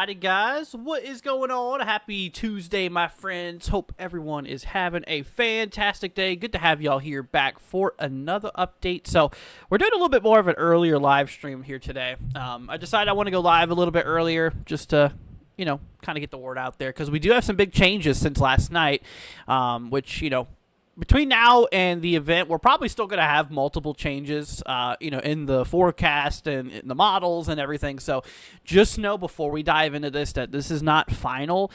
Alrighty, guys, what is going on? Happy Tuesday, my friends. Hope everyone is having a fantastic day. Good to have y'all here back for another update. So we're doing a little bit more of an earlier live stream here today. I decided I want to go live a little bit earlier just to, you know, kind of get the word out there, because we do have some big changes since last night, which, you know, between now and the event, we're probably still going to have multiple changes, you know, in the forecast and in the models and everything. So just know before we dive into this that this is not final.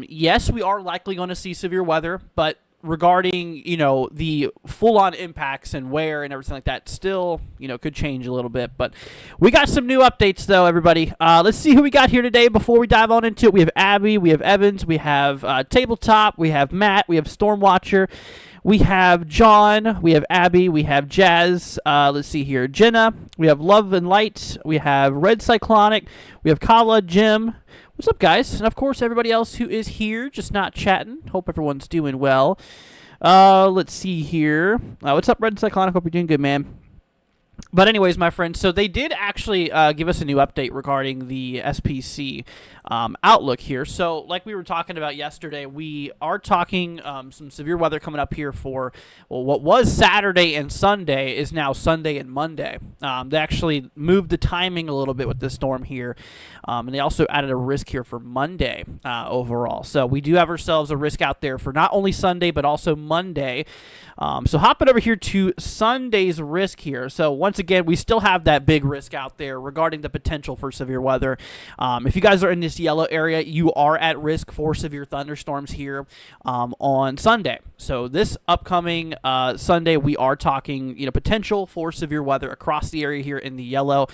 Yes, we are likely going to see severe weather, but regarding, you know, the full-on impacts and where and everything like that still, you know, could change a little bit. But we got some new updates, though, everybody. Let's see who we got here today before we dive on into it. We have Abby, we have Evans, we have Tabletop, we have Matt, we have Stormwatcher, we have John, we have Abby, we have Jazz, let's see here, Jenna, we have Love and Light, we have Red Cyclonic, we have Kala, Jim. What's up, guys? And, of course, everybody else who is here, just not chatting. Hope everyone's doing well. Let's see here. What's up, Red Cyclonic? Hope you're doing good, man. But anyways, my friends, so they did actually give us a new update regarding the SPC outlook here. So like we were talking about yesterday, we are talking some severe weather coming up here for, well, what was Saturday and Sunday is now Sunday and Monday. They actually moved the timing a little bit with this storm here, and they also added a risk here for Monday overall. So we do have ourselves a risk out there for not only Sunday but also Monday. So hopping over here to Sunday's risk here. So once again, we still have that big risk out there regarding the potential for severe weather. If you guys are in this yellow area, you are at risk for severe thunderstorms here on Sunday. So this upcoming Sunday, we are talking, you know, potential for severe weather across the area here in the yellow,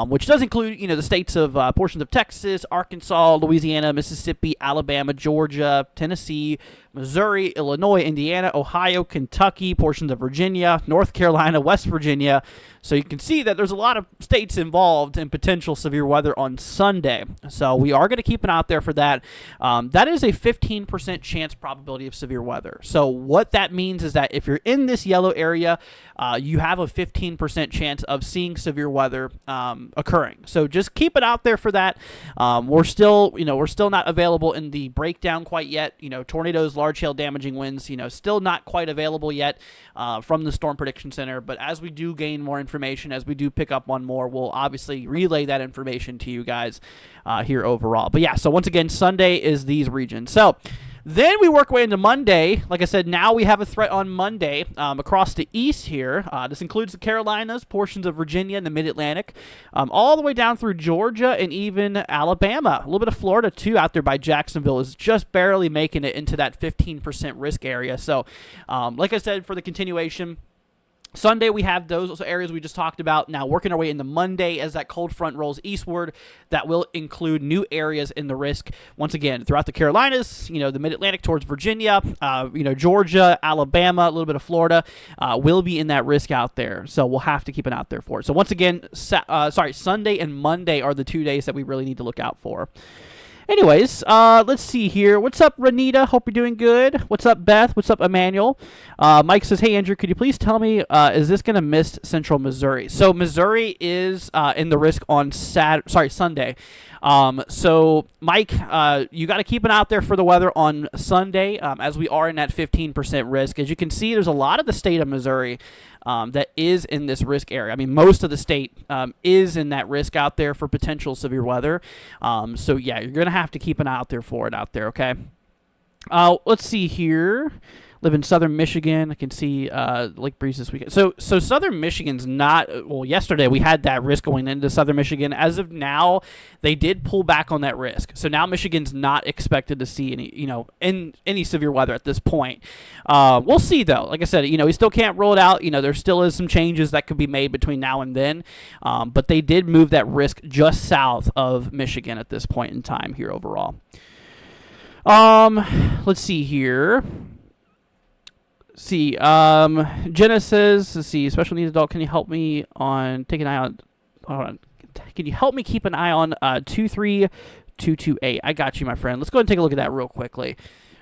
which does include, you know, the states of portions of Texas, Arkansas, Louisiana, Mississippi, Alabama, Georgia, Tennessee, Missouri, Illinois, Indiana, Ohio, Kentucky, portions of Virginia, North Carolina, West Virginia. So you can see that there's a lot of states involved in potential severe weather on Sunday. So we are going to keep an eye out there for that. That is a 15% chance probability of severe weather. So what that means is that if you're in this yellow area, you have a 15% chance of seeing severe weather occurring. So just keep it out there for that. We're still not available in the breakdown quite yet. You know, tornadoes, large hail damaging winds, you know, still not quite available yet from the Storm Prediction Center. But as we do gain more information, as we do pick up one more, we'll obviously relay that information to you guys here overall. But yeah, so once again, Sunday is these regions. So then we work our way into Monday. Like I said, now we have a threat on Monday across the east here. This includes the Carolinas, portions of Virginia and the Mid-Atlantic, all the way down through Georgia and even Alabama. A little bit of Florida, too, out there by Jacksonville is just barely making it into that 15% risk area. So, like I said, for the continuation, Sunday, we have those areas we just talked about. Now, working our way into Monday as that cold front rolls eastward, that will include new areas in the risk. Once again, throughout the Carolinas, the Mid-Atlantic towards Virginia, Georgia, Alabama, a little bit of Florida, will be in that risk out there. So we'll have to keep an eye out there for it. So once again, Sunday and Monday are the 2 days that we really need to look out for. Anyways, let's see here. What's up, Renita? Hope you're doing good. What's up, Beth? What's up, Emmanuel? Mike says, hey, Andrew, could you please tell me, is this going to miss Central Missouri? So Missouri is in the risk on Sunday. So, Mike, you got to keep an eye out there for the weather on Sunday, as we are in that 15% risk. As you can see, there's a lot of the state of Missouri that is in this risk area. I mean, most of the state is in that risk out there for potential severe weather. So, yeah, you're going to have to keep an eye out there for it out there, okay? Let's see here. Live in southern Michigan. I can see Lake Breeze this weekend. So southern Michigan's not, well, yesterday we had that risk going into southern Michigan. As of now, they did pull back on that risk. So now Michigan's not expected to see any severe weather at this point. We'll see, though. Like I said, we still can't rule it out. There still is some changes that could be made between now and then. But they did move that risk just south of Michigan at this point in time here overall. Let's see here. Jenna says, let's see, special needs adult, can you help me on take an eye on, hold on, can you help me keep an eye on 23228? I got you, my friend. Let's go ahead and take a look at that real quickly.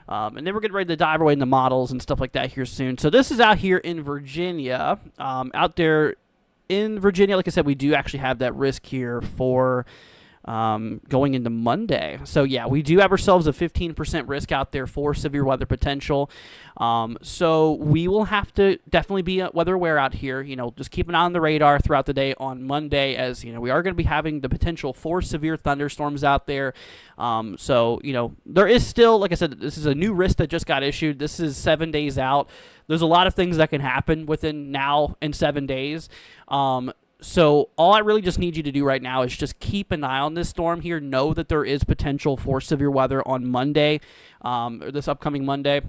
And then we're getting ready to dive away into models and stuff like that here soon. So this is out here in Virginia. Out there in Virginia, like I said, we do actually have that risk here for going into Monday. So, yeah, we do have ourselves a 15% risk out there for severe weather potential. So we will have to definitely be weather aware out here. Just keep an eye on the radar throughout the day on Monday, as, we are going to be having the potential for severe thunderstorms out there. So, there is still, like I said, this is a new risk that just got issued. This is 7 days out. There's a lot of things that can happen within now and 7 days. So all I really just need you to do right now is just keep an eye on this storm here. Know that there is potential for severe weather on Monday, or this upcoming Monday.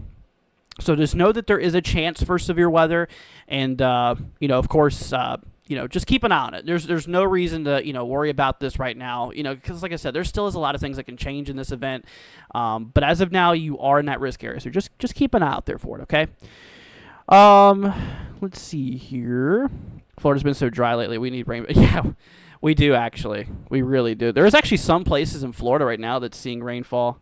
So just know that there is a chance for severe weather, and of course, just keep an eye on it. There's no reason to worry about this right now, because like I said, there still is a lot of things that can change in this event. But as of now, you are in that risk area, so just keep an eye out there for it. Okay. Let's see here. Florida's been so dry lately. We need rain. Yeah, we do, actually. We really do. There's actually some places in Florida right now that's seeing rainfall.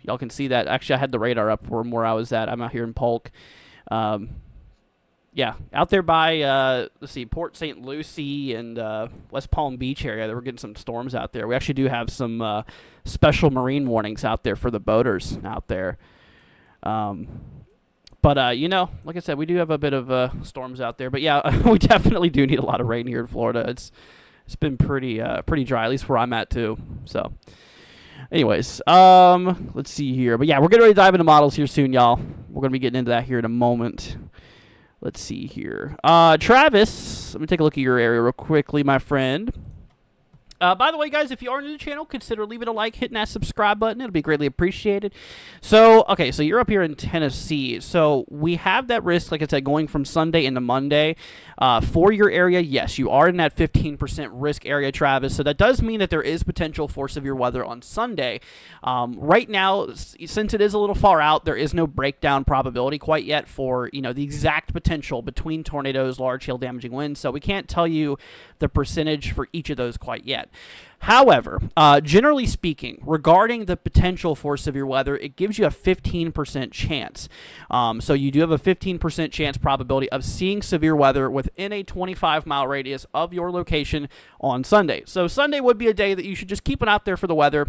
Y'all can see that. Actually, I had the radar up from where I was at. I'm out here in Polk. Yeah, out there by, let's see, Port St. Lucie and West Palm Beach area. We're getting some storms out there. We actually do have some special marine warnings out there for the boaters out there. But, like I said, we do have a bit of storms out there. But, yeah, we definitely do need a lot of rain here in Florida. It's been pretty dry, at least where I'm at, too. So, anyways, let's see here. But, yeah, we're getting ready to dive into models here soon, y'all. We're going to be getting into that here in a moment. Let's see here. Travis, let me take a look at your area real quickly, my friend. By the way, guys, if you are new to the channel, consider leaving a like, hitting that subscribe button. It'll be greatly appreciated. So, okay, so you're up here in Tennessee. So we have that risk, like I said, going from Sunday into Monday. For your area, yes, you are in that 15% risk area, Travis. So that does mean that there is potential for severe weather on Sunday. Right now, since it is a little far out, there is no breakdown probability quite yet for, the exact potential between tornadoes, large hail damaging winds. So we can't tell you the percentage for each of those quite yet. However, generally speaking, regarding the potential for severe weather, it gives you a 15% chance. So you do have a 15% chance probability of seeing severe weather within a 25-mile radius of your location on Sunday. So Sunday would be a day that you should just keep an eye out there for the weather.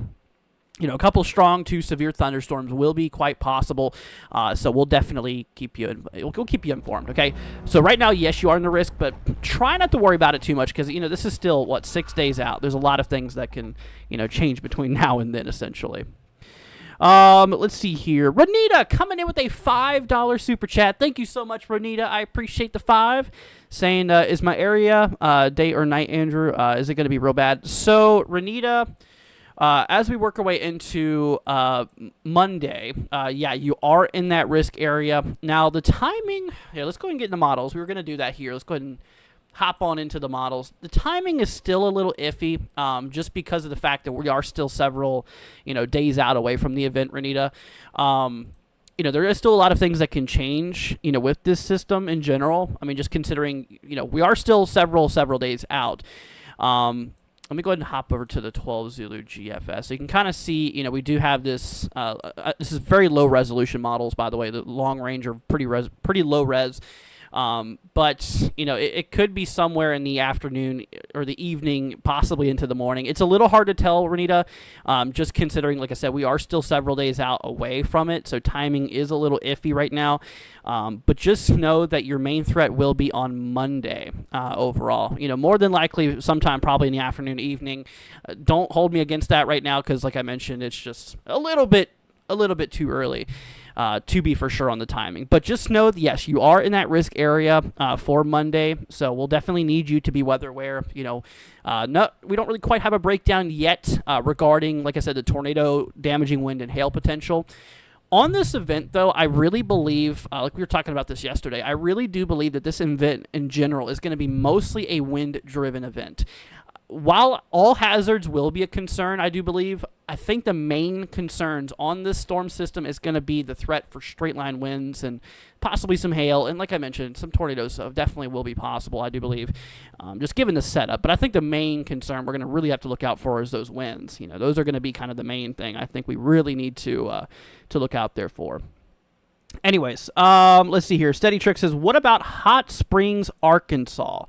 A couple strong to severe thunderstorms will be quite possible, so we'll definitely keep you. We'll keep you informed. Okay. So right now, yes, you are in the risk, but try not to worry about it too much because this is still 6 days out. There's a lot of things that can change between now and then, essentially. Let's see here. Renita coming in with a $5 super chat. Thank you so much, Renita. I appreciate the 5. Saying, is my area day or night, Andrew? Is it going to be real bad? So, Renita. As we work our way into Monday, yeah, you are in that risk area. Now, the timing, yeah, let's go ahead and get in the models. We were going to do that here. Let's go ahead and hop on into the models. The timing is still a little iffy, just because of the fact that we are still several, days out away from the event, Renita. There is still a lot of things that can change, with this system in general. I mean, just considering, we are still several days out. Let me go ahead and hop over to the 12 Zulu GFS. So you can kind of see, we do have this. This is very low resolution models, by the way. The long range are pretty low res. But it could be somewhere in the afternoon or the evening, possibly into the morning. It's a little hard to tell, Renita, just considering, like I said, we are still several days out away from it, so timing is a little iffy right now. But just know that your main threat will be on Monday overall. More than likely sometime probably in the afternoon, evening. Don't hold me against that right now because, like I mentioned, it's just a little bit too early. To be for sure on the timing. But just know that, yes, you are in that risk area for Monday, so we'll definitely need you to be weather aware. We don't really quite have a breakdown yet regarding, like I said, the tornado, damaging wind, and hail potential. On this event, though, I really believe, like we were talking about this yesterday, I really do believe that this event in general is going to be mostly a wind-driven event. While all hazards will be a concern, I do believe, I think the main concerns on this storm system is going to be the threat for straight line winds and possibly some hail. And like I mentioned, some tornadoes definitely will be possible, I do believe, just given the setup. But I think the main concern we're going to really have to look out for is those winds. Those are going to be kind of the main thing I think we really need to look out there for. Anyways, let's see here. Steady Trick says, what about Hot Springs, Arkansas?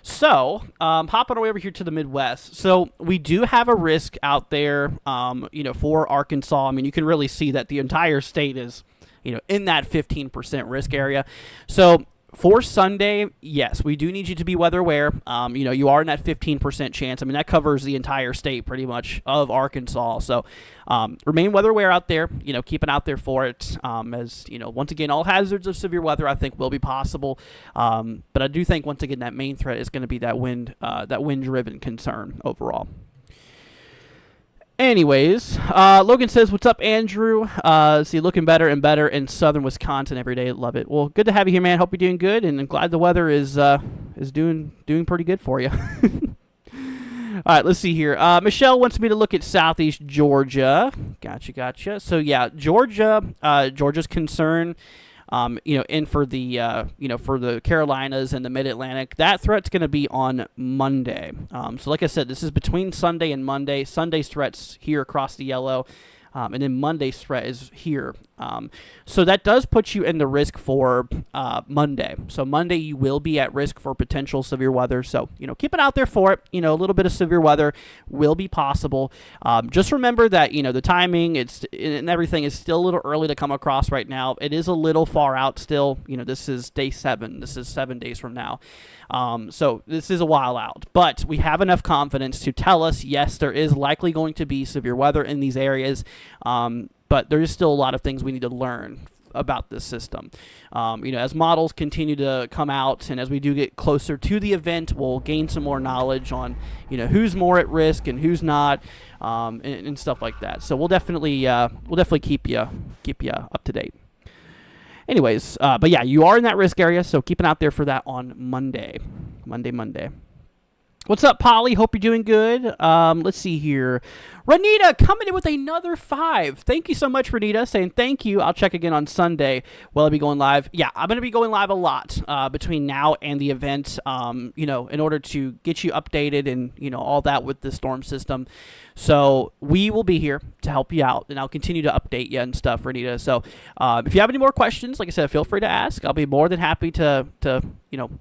So, hopping away over here to the Midwest. So, we do have a risk out there, for Arkansas. I mean, you can really see that the entire state is, in that 15% risk area. So, for Sunday, yes, we do need you to be weather aware. You are in that 15% chance. I mean, that covers the entire state pretty much of Arkansas. So, remain weather aware out there. Keep an eye out there for it. As once again, all hazards of severe weather I think will be possible. But I do think once again that main threat is going to be that wind-driven concern overall. Anyways, Logan says, what's up, Andrew? See, looking better and better in southern Wisconsin every day. Love it. Well, good to have you here, man. Hope you're doing good, and I'm glad the weather is doing pretty good for you. All right, let's see here. Michelle wants me to look at southeast Georgia. Gotcha. So, yeah, Georgia's concern, and for the Carolinas and the Mid-Atlantic, that threat's going to be on Monday. So like I said, this is between Sunday and Monday. Sunday's threat's here across the yellow, and then Monday's threat is here. So that does put you in the risk for Monday. So Monday you will be at risk for potential severe weather. So, keep it out there for it. A little bit of severe weather will be possible. Just remember that, the timing and everything is still a little early to come across right now. It is a little far out still. This is day 7. This is 7 days from now. So this is a while out. But we have enough confidence to tell us, yes, there is likely going to be severe weather in these areas. But there is still a lot of things we need to learn about this system. As models continue to come out and as we do get closer to the event, we'll gain some more knowledge on, who's more at risk and who's not, and stuff like that. So we'll definitely keep you up to date. Anyways, but yeah, you are in that risk area, so keep an eye out there for that on Monday. Monday. What's up, Polly? Hope you're doing good. Let's see here. Renita coming in with another 5. Thank you so much, Renita, saying thank you. I'll check again on Sunday. Will I be going live? Yeah, I'm going to be going live a lot between now and the event, in order to get you updated and, all that with the storm system. So we will be here to help you out, and I'll continue to update you and stuff, Renita. So if you have any more questions, like I said, feel free to ask. I'll be more than happy to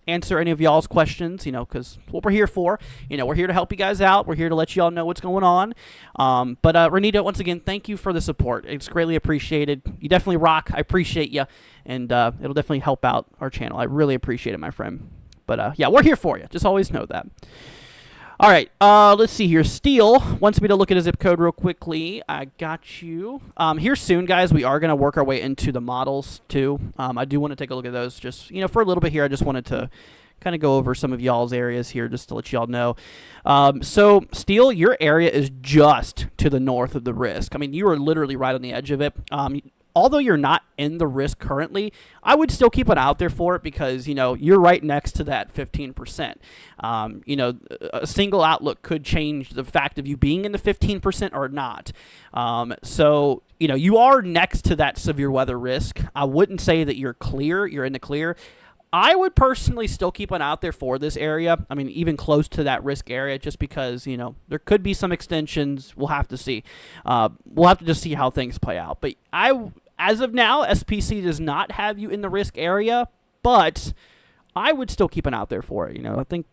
answer any of y'all's questions, because what we're here for. We're here to help you guys out. We're here to let y'all know what's going on. But Renita, once again, thank you for the support. It's greatly appreciated. You definitely rock. I appreciate you, and it'll definitely help out our channel. I really appreciate it, my friend. But yeah, we're here for you. Just always know that. All right, let's see here. Steele wants me to look at a zip code real quickly. I got you. Here soon, guys, we are going to work our way into the models, too. I do want to take a look at those just, for a little bit here. I just wanted to kind of go over some of y'all's areas here just to let y'all know. So, Steel, your area is just to the north of the risk. I mean, you are literally right on the edge of it. Although you're not in the risk currently, I would still keep an eye out there for it because, you're right next to that 15%. A single outlook could change the fact of you being in the 15% or not. So, you are next to that severe weather risk. I wouldn't say that you're in the clear. I would personally still keep an eye out there for this area. I mean, even close to that risk area, just because, there could be some extensions. We'll have to see. We'll have to just see how things play out. But as of now, SPC does not have you in the risk area, but I would still keep an eye out there for it. I think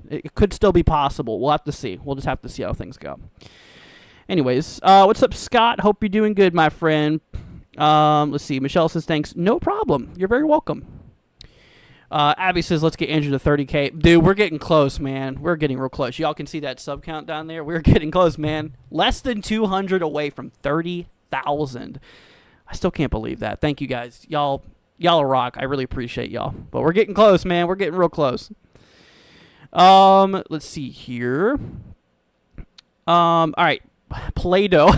it could still be possible. We'll have to see. We'll just have to see how things go. Anyways, what's up, Scott? Hope you're doing good, my friend. Let's see. Michelle says, thanks. No problem. You're very welcome. Abby says, let's get Andrew to 30K. Dude, we're getting close, man. We're getting real close. Y'all can see that sub count down there. We're getting close, man. Less than 200 away from 30,000. I still can't believe that. Thank you, guys. Y'all rock. I really appreciate y'all. But we're getting close, man. We're getting real close. Let's see here. All right. Play-Doh.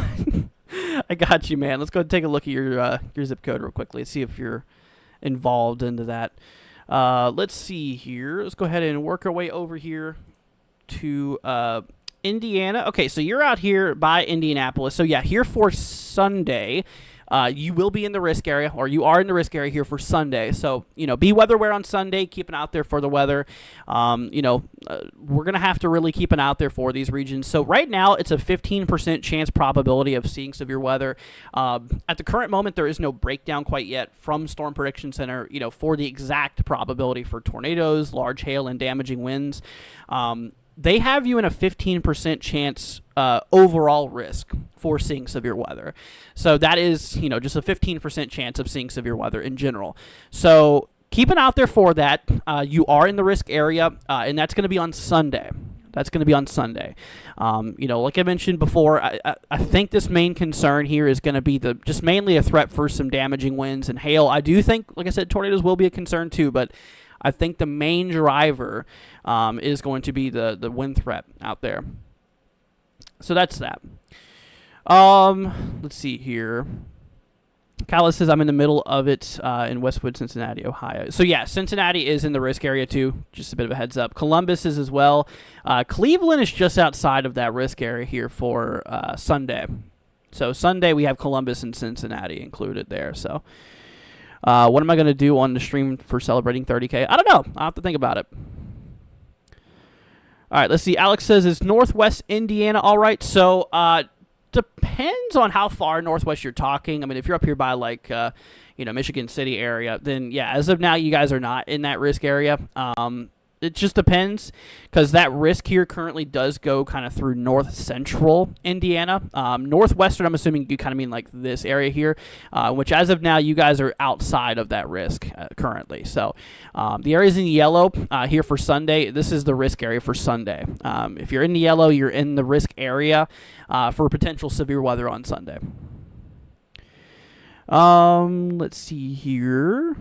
I got you, man. Let's go take a look at your zip code real quickly. See if you're involved into that. Let's see here. Let's go ahead and work our way over here to Indiana. Okay, so you're out here by Indianapolis. So, yeah, here for Sunday. You will be in the risk area, or you are in the risk area here for Sunday. So, be weather-aware on Sunday. Keep an eye out there for the weather. We're going to have to really keep an eye out there for these regions. So, right now, it's a 15% chance probability of seeing severe weather. At the current moment, there is no breakdown quite yet from Storm Prediction Center, for the exact probability for tornadoes, large hail, and damaging winds. They have you in a 15% chance overall risk for seeing severe weather. So that is, just a 15% chance of seeing severe weather in general. So keep an eye out there for that. You are in the risk area, and that's going to be on Sunday. Like I mentioned before, I think this main concern here is going to be just mainly a threat for some damaging winds and hail. I do think, like I said, tornadoes will be a concern too, but I think the main driver is going to be the wind threat out there. So that's that. Let's see here. Kala says, I'm in the middle of it in Westwood, Cincinnati, Ohio. So, yeah, Cincinnati is in the risk area, too. Just a bit of a heads up. Columbus is as well. Cleveland is just outside of that risk area here for Sunday. So, Sunday we have Columbus and Cincinnati included there. So, what am I going to do on the stream for celebrating 30K? I don't know. I'll have to think about it. All right, let's see. Alex says, is Northwest Indiana all right? So, depends on how far northwest you're talking. I mean, if you're up here by, Michigan City area, then, yeah, as of now, you guys are not in that risk area. It just depends, because that risk here currently does go kind of through north central Indiana. Northwestern, I'm assuming you kind of mean like this area here, which as of now, you guys are outside of that risk currently. So the areas in yellow here for Sunday, this is the risk area for Sunday. If you're in the yellow, you're in the risk area for potential severe weather on Sunday. Let's see here.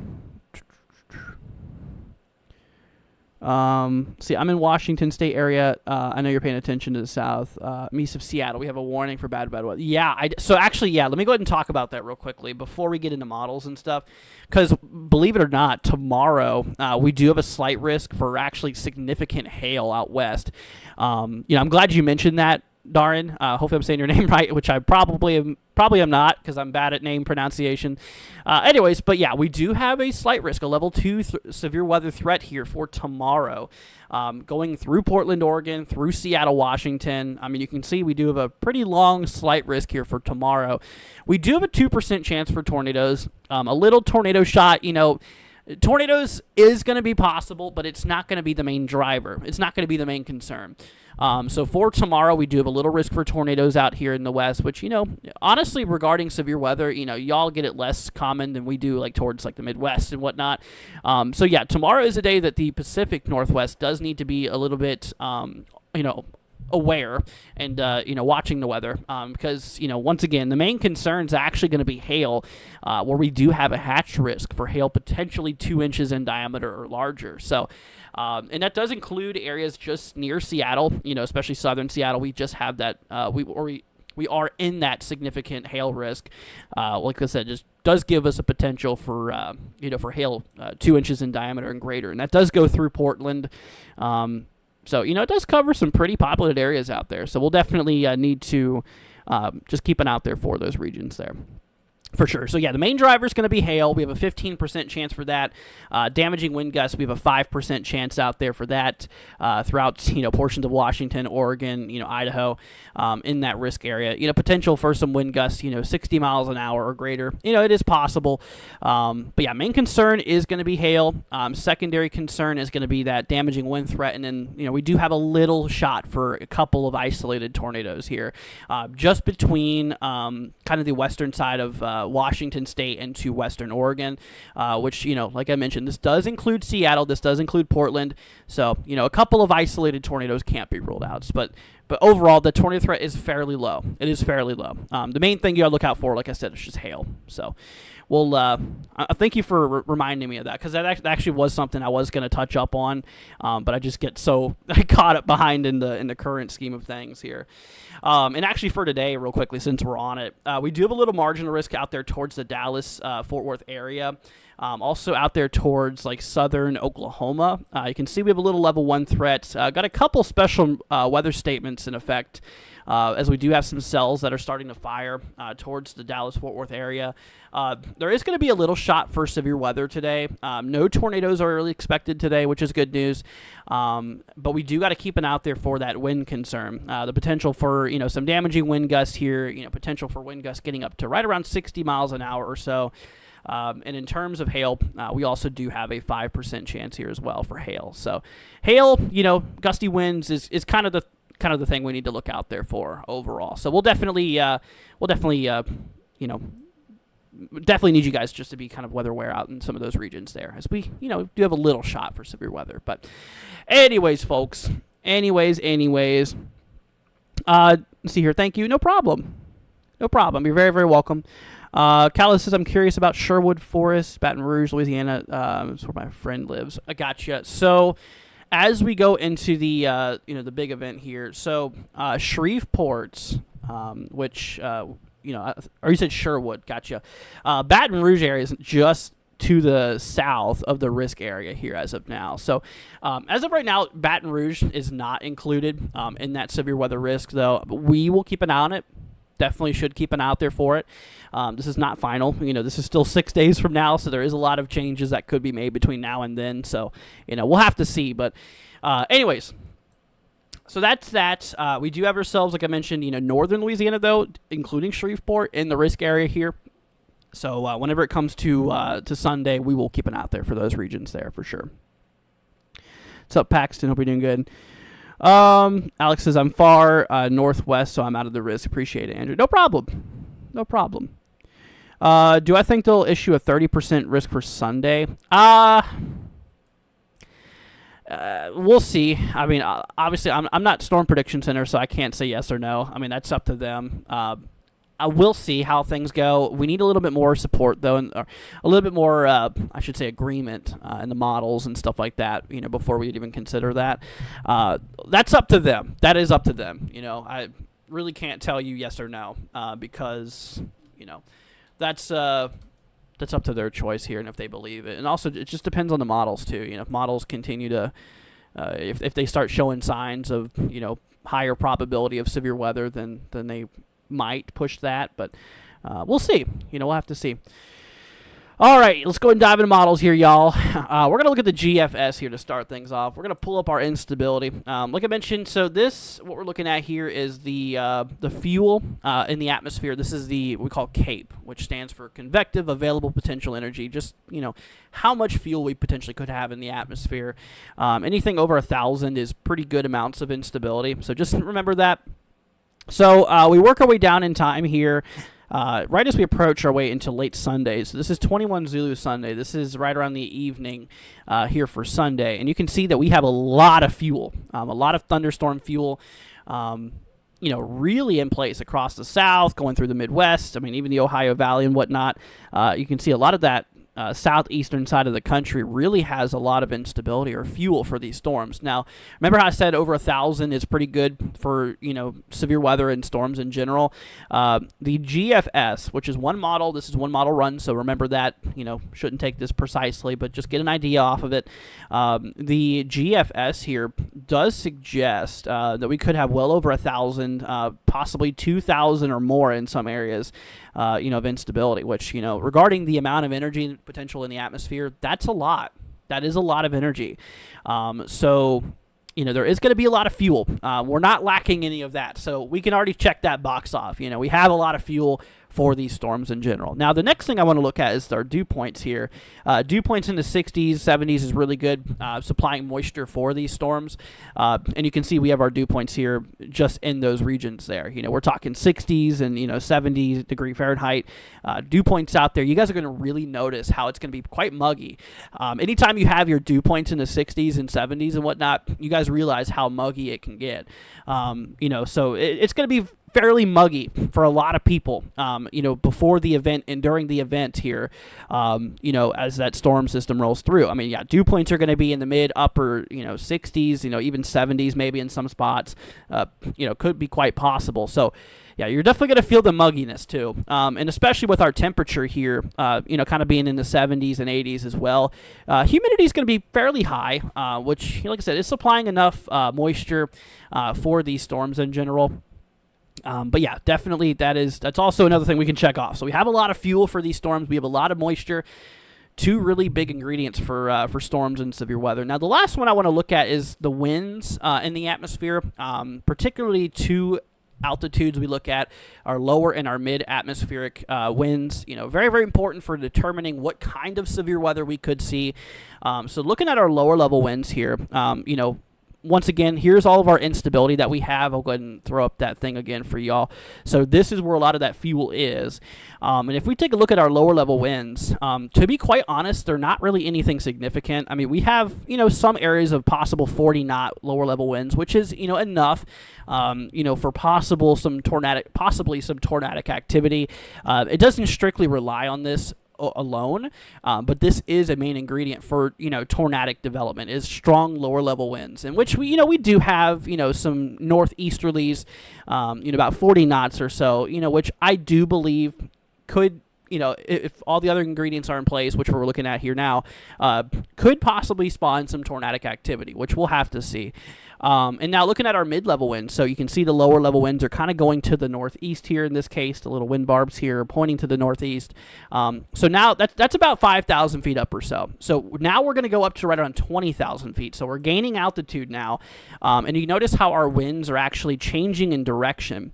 See, I'm in Washington State area. I know you're paying attention to the south. East of Seattle, we have a warning for bad weather. Yeah, so actually, yeah, let me go ahead and talk about that real quickly before we get into models and stuff. Because believe it or not, tomorrow we do have a slight risk for actually significant hail out west. I'm glad you mentioned that, Darren. Hopefully I'm saying your name right, which I probably am not, because I'm bad at name pronunciation. Anyways, but yeah, we do have a slight risk, a level 2 severe weather threat here for tomorrow, going through Portland, Oregon, through Seattle, Washington. I mean, you can see we do have a pretty long slight risk here for tomorrow. We do have a 2% chance for tornadoes, a little tornado shot. Tornadoes is going to be possible, but it's not going to be the main driver. It's not going to be the main concern. So for tomorrow, we do have a little risk for tornadoes out here in the west, which, honestly, regarding severe weather, y'all get it less common than we do, towards, the Midwest and whatnot. So, yeah, tomorrow is a day that the Pacific Northwest does need to be a little bit, aware and watching the weather, because once again the main concern is actually going to be hail, where we do have a hatch risk for hail potentially 2 inches in diameter or larger. So and that does include areas just near Seattle, especially southern Seattle. We just have that we are in that significant hail risk. Like I said, just does give us a potential for for hail 2 inches in diameter and greater, and that does go through Portland. So, it does cover some pretty populated areas out there. So we'll definitely need to just keep an eye out there for those regions there. For sure. So, yeah, the main driver is going to be hail. We have a 15% chance for that. Damaging wind gusts, we have a 5% chance out there for that throughout, portions of Washington, Oregon, Idaho, in that risk area. Potential for some wind gusts, 60 miles an hour or greater. It is possible. But, yeah, main concern is going to be hail. Secondary concern is going to be that damaging wind threat. And then, we do have a little shot for a couple of isolated tornadoes here, just between kind of the western side of Washington State into western Oregon, which, like I mentioned, this does include Seattle. This does include Portland. So, a couple of isolated tornadoes can't be ruled out. But overall, the tornado threat is fairly low. It is fairly low. The main thing you got to look out for, like I said, is just hail. So, well, thank you for reminding me of that, because that actually was something I was going to touch up on, but I just get so caught up behind in the current scheme of things here. And actually for today, real quickly, since we're on it, we do have a little marginal risk out there towards the Dallas, Fort Worth area. Also out there towards like southern Oklahoma. You can see we have a little level 1 threat. Got a couple special weather statements in effect, as we do have some cells that are starting to fire towards the Dallas-Fort Worth area. There is going to be a little shot for severe weather today. No tornadoes are really expected today, which is good news. But we do got to keep an eye out there for that wind concern. The potential for some damaging wind gusts here. Potential for wind gusts getting up to right around 60 miles an hour or so. And in terms of hail, we also do have a 5% chance here as well for hail. So hail, gusty winds is kind of the thing we need to look out there for overall. So we'll definitely definitely need you guys just to be kind of weather aware out in some of those regions there, as we do have a little shot for severe weather. But anyways, folks, anyways, let's see here. Thank you. No problem. You're very, very welcome. Callis says, I'm curious about Sherwood Forest, Baton Rouge, Louisiana. That's where my friend lives. I gotcha. So as we go into the the big event here, so Shreveport, which or you said Sherwood, gotcha. Baton Rouge area is just to the south of the risk area here as of now. So as of right now, Baton Rouge is not included in that severe weather risk, though. But we will keep an eye on it. Definitely should keep an eye out there for it. This is not final. This is still 6 days from now, so there is a lot of changes that could be made between now and then. So, we'll have to see. But anyways, so that's that. We do have ourselves, like I mentioned, northern Louisiana, though, including Shreveport, in the risk area here. So whenever it comes to Sunday, we will keep an eye out there for those regions there for sure. What's up, Paxton? Hope you're doing good. Alex says, I'm far northwest, so I'm out of the risk. Appreciate it, Andrew. No problem. Do I think they'll issue a 30% risk for Sunday? We'll see. I mean, obviously, I'm not Storm Prediction Center, so I can't say yes or no. I mean, that's up to them. I will see how things go. We need a little bit more support, though, and a little bit more, I should say, agreement in the models and stuff like that, before we'd even consider that. That's up to them. That is up to them. I really can't tell you yes or no because, that's up to their choice here and if they believe it. And also, it just depends on the models, too. If models continue to, if they start showing signs of, higher probability of severe weather, then they might push that, but we'll see. We'll have to see. All right, let's go and dive into models here, y'all. We're going to look at the GFS here to start things off. We're going to pull up our instability. Like I mentioned, so what we're looking at here is the fuel in the atmosphere. This is what we call CAPE, which stands for convective available potential energy. Just, how much fuel we potentially could have in the atmosphere. Anything over 1,000 is pretty good amounts of instability. So just remember that. So we work our way down in time here. Right as we approach our way into late Sunday. So this is 21 Zulu Sunday. This is right around the evening here for Sunday. And you can see that we have a lot of fuel, a lot of thunderstorm fuel. really in place across the South, going through the Midwest. I mean, even the Ohio Valley and whatnot. You can see a lot of that southeastern side of the country really has a lot of instability or fuel for these storms. Now, remember how I said over 1,000 is pretty good for, severe weather and storms in general? The GFS, which is one model, this is one model run, so remember that, shouldn't take this precisely, but just get an idea off of it. The GFS here does suggest that we could have well over 1,000, possibly 2,000 or more in some areas, of instability, which, regarding the amount of energy potential in the atmosphere, that's a lot. That is a lot of energy. So, there is going to be a lot of fuel. We're not lacking any of that. So we can already check that box off. We have a lot of fuel for these storms in general. Now, the next thing I want to look at is our dew points here. Dew points in the 60s, 70s is really good, supplying moisture for these storms. And you can see we have our dew points here just in those regions there. We're talking 60s and, 70 degree Fahrenheit dew points out there. You guys are going to really notice how it's going to be quite muggy. Anytime you have your dew points in the 60s and 70s and whatnot, you guys realize how muggy it can get. So it's going to be fairly muggy for a lot of people, before the event and during the event here, as that storm system rolls through. I mean, yeah, dew points are going to be in the mid, upper, 60s, even 70s maybe in some spots, could be quite possible. So, yeah, you're definitely going to feel the mugginess too, and especially with our temperature here, kind of being in the 70s and 80s as well. Humidity is going to be fairly high, which, like I said, is supplying enough moisture for these storms in general. But yeah, definitely that's also another thing we can check off. So we have a lot of fuel for these storms. We have a lot of moisture. Two really big ingredients for storms and severe weather. Now, the last one I want to look at is the winds in the atmosphere, particularly two altitudes we look at our lower and our mid-atmospheric winds. Very, very important for determining what kind of severe weather we could see. So looking at our lower level winds here, once again, here's all of our instability that we have. I'll go ahead and throw up that thing again for y'all. So this is where a lot of that fuel is. And if we take a look at our lower level winds, to be quite honest, they're not really anything significant. I mean, we have, some areas of possible 40 knot lower level winds, which is, enough, for possibly some tornadic activity. It doesn't strictly rely on this alone, but this is a main ingredient for tornadic development is strong lower level winds, in which we do have some northeasterlies, about 40 knots or so, which I do believe could, if all the other ingredients are in place, which we're looking at here now, could possibly spawn some tornadic activity, which we'll have to see. And now looking at our mid-level winds, so you can see the lower level winds are kind of going to the northeast here in this case. The little wind barbs here are pointing to the northeast. So now that's about 5,000 feet up or so. So now we're going to go up to right around 20,000 feet. So we're gaining altitude now. And you notice how our winds are actually changing in direction.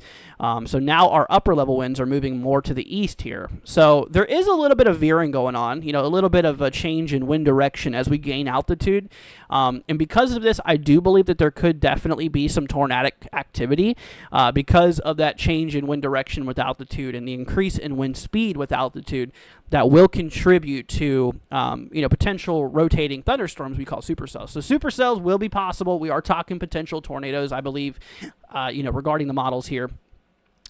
So now our upper level winds are moving more to the east here. So there is a little bit of veering going on, a little bit of a change in wind direction as we gain altitude. And because of this, I do believe that there could definitely be some tornadic activity because of that change in wind direction with altitude and the increase in wind speed with altitude that will contribute to potential rotating thunderstorms we call supercells. So supercells will be possible. We are talking potential tornadoes, I believe, regarding the models here.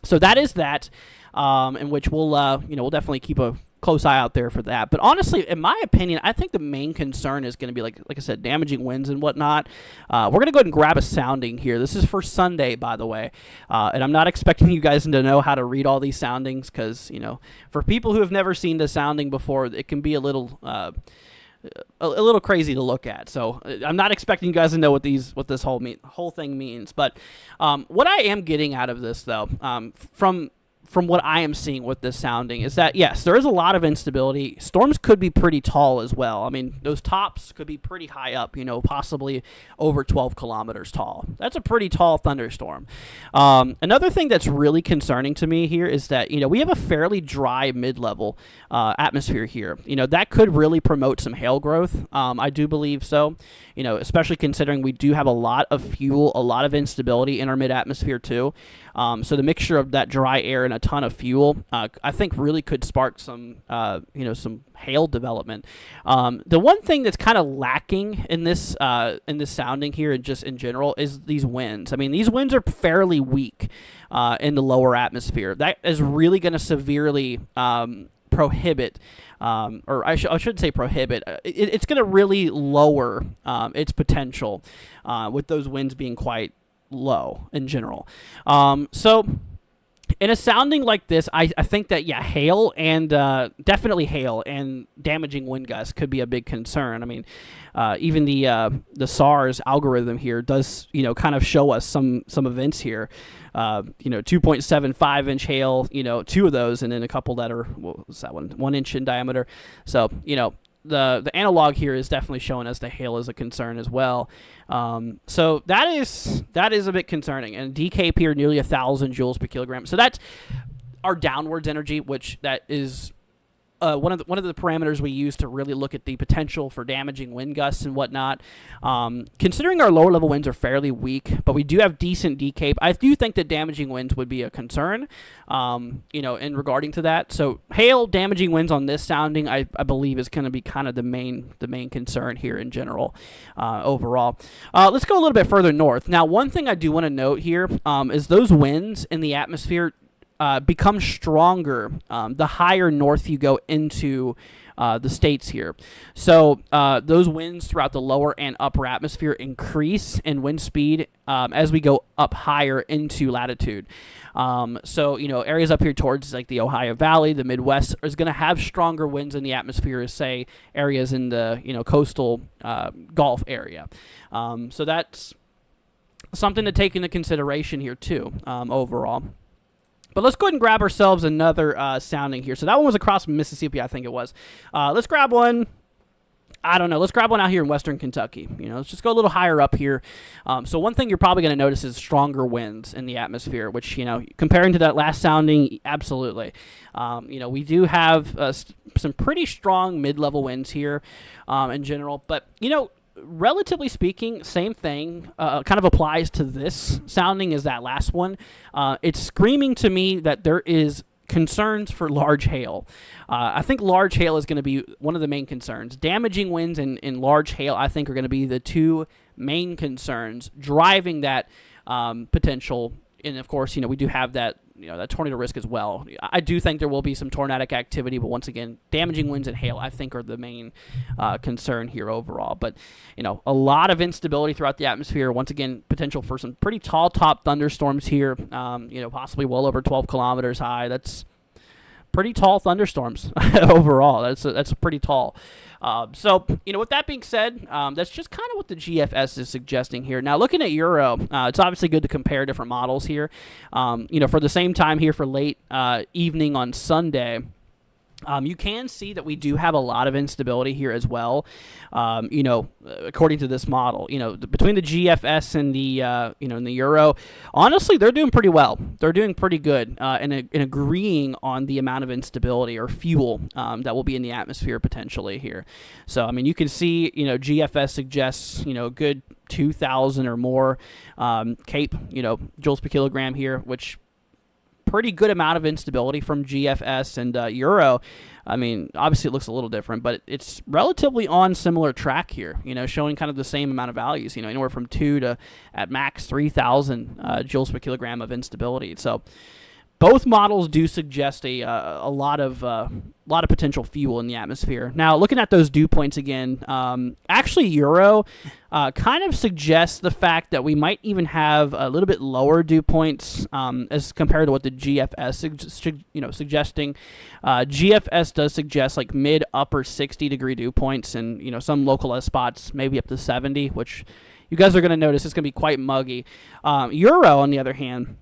So that is that, in which we'll definitely keep a close eye out there for that. But honestly, in my opinion, I think the main concern is going to be, like I said, damaging winds and whatnot. We're going to go ahead and grab a sounding here. This is for Sunday, by the way. And I'm not expecting you guys to know how to read all these soundings because, for people who have never seen the sounding before, it can be a little crazy to look at. So I'm not expecting you guys to know what this whole thing means. But what I am getting out of this, though, from what I am seeing with this sounding is that, yes, there is a lot of instability. Storms could be pretty tall as well. I mean, those tops could be pretty high up, possibly over 12 kilometers tall. That's a pretty tall thunderstorm. Another thing that's really concerning to me here is that, we have a fairly dry mid-level atmosphere here. That could really promote some hail growth. I do believe so, especially considering we do have a lot of fuel, a lot of instability in our mid-atmosphere too. So the mixture of that dry air and a ton of fuel, I think really could spark some, some hail development. The one thing that's kind of lacking in this sounding here, and just in general, is these winds. I mean, these winds are fairly weak in the lower atmosphere. That is really going to severely prohibit, or I should say prohibit. It's going to really lower its potential with those winds being quite low in general. So in a sounding like this, I think that, hail and definitely hail and damaging wind gusts could be a big concern. I mean, even the SARS algorithm here does, kind of show us some events here. 2.75 inch hail, 2 of those, and then a couple that are, what was that one? 1 inch in diameter. So, the analog here is definitely showing us the hail is a concern as well. So that is a bit concerning. And DCAPE here, nearly 1,000 joules per kilogram. So that's our downwards energy, which that is one of the parameters we use to really look at the potential for damaging wind gusts and whatnot. Considering our lower level winds are fairly weak, but we do have decent DCAPE, I do think that damaging winds would be a concern, in regarding to that. So hail, damaging winds on this sounding, I believe is going to be kind of the main concern here in general, overall. Let's go a little bit further north. Now, one thing I do want to note here is those winds in the atmosphere become stronger the higher north you go into the states here. So those winds throughout the lower and upper atmosphere increase in wind speed as we go up higher into latitude. So, areas up here towards like the Ohio Valley, the Midwest, is going to have stronger winds in the atmosphere as, say, areas in the, coastal Gulf area. So that's something to take into consideration here too, overall. But let's go ahead and grab ourselves another sounding here. So that one was across Mississippi, I think it was. Let's grab one. I don't know. Let's grab one out here in western Kentucky. Let's just go a little higher up here. So one thing you're probably going to notice is stronger winds in the atmosphere, which, comparing to that last sounding, absolutely. We do have some pretty strong mid-level winds here in general. But, relatively speaking, same thing kind of applies to this sounding as that last one. It's screaming to me that there is concerns for large hail. I think large hail is going to be one of the main concerns. Damaging winds and large hail, I think, are going to be the two main concerns driving that potential. And, of course, we do have that, that tornado risk as well. I do think there will be some tornadic activity, but once again, damaging winds and hail, I think, are the main concern here overall. But, a lot of instability throughout the atmosphere. Once again, potential for some pretty tall top thunderstorms here, possibly well over 12 kilometers high. That's pretty tall thunderstorms overall. That's pretty tall. So, with that being said, that's just kind of what the GFS is suggesting here. Now, looking at Euro, it's obviously good to compare different models here. For the same time here for late evening on Sunday, you can see that we do have a lot of instability here as well, according to this model. Between the GFS and the, and the Euro, honestly, they're doing pretty well. They're doing pretty good in agreeing on the amount of instability or fuel that will be in the atmosphere potentially here. So, you can see, GFS suggests, good 2,000 or more CAPE, joules per kilogram here, which pretty good amount of instability from GFS and Euro. Obviously it looks a little different, but it's relatively on similar track here, showing kind of the same amount of values, anywhere from 2 to at max 3,000 joules per kilogram of instability. So both models do suggest a lot of potential fuel in the atmosphere. Now, looking at those dew points again, actually Euro kind of suggests the fact that we might even have a little bit lower dew points as compared to what the GFS suggesting. GFS does suggest like mid-upper 60-degree dew points, and some localized spots maybe up to 70, which you guys are going to notice it's going to be quite muggy. Euro, on the other hand,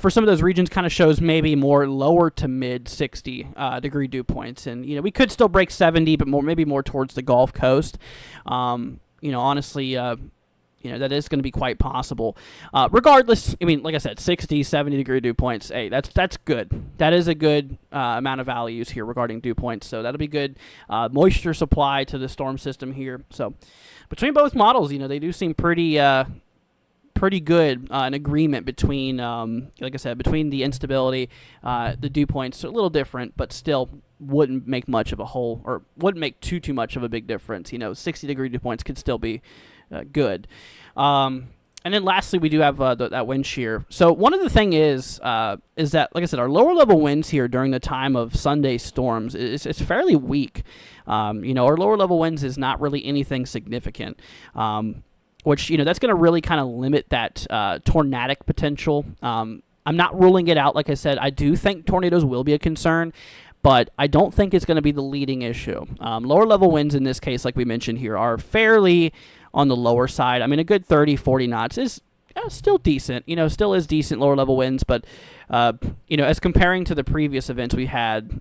for some of those regions, kind of shows maybe more lower to mid 60 degree dew points, and we could still break 70, but maybe more towards the Gulf Coast. Honestly, that is going to be quite possible. Regardless, like I said, 60, 70 degree dew points. Hey, that's good. That is a good amount of values here regarding dew points. So that'll be good moisture supply to the storm system here. So between both models, they do seem pretty pretty good an agreement between, like I said, between the instability, the dew points are a little different, but still wouldn't make much of a whole, or wouldn't make too much of a big difference. 60-degree dew points could still be good. And then lastly, we do have that wind shear. So one of the thing is that, like I said, our lower level winds here during the time of Sunday storms it's fairly weak. Our lower level winds is not really anything significant, which that's going to really kind of limit that tornadic potential. I'm not ruling it out. Like I said, I do think tornadoes will be a concern, but I don't think it's going to be the leading issue. Lower level winds in this case, like we mentioned here, are fairly on the lower side. I mean, a good 30, 40 knots is still decent. Still is decent lower level winds, but as comparing to the previous events we had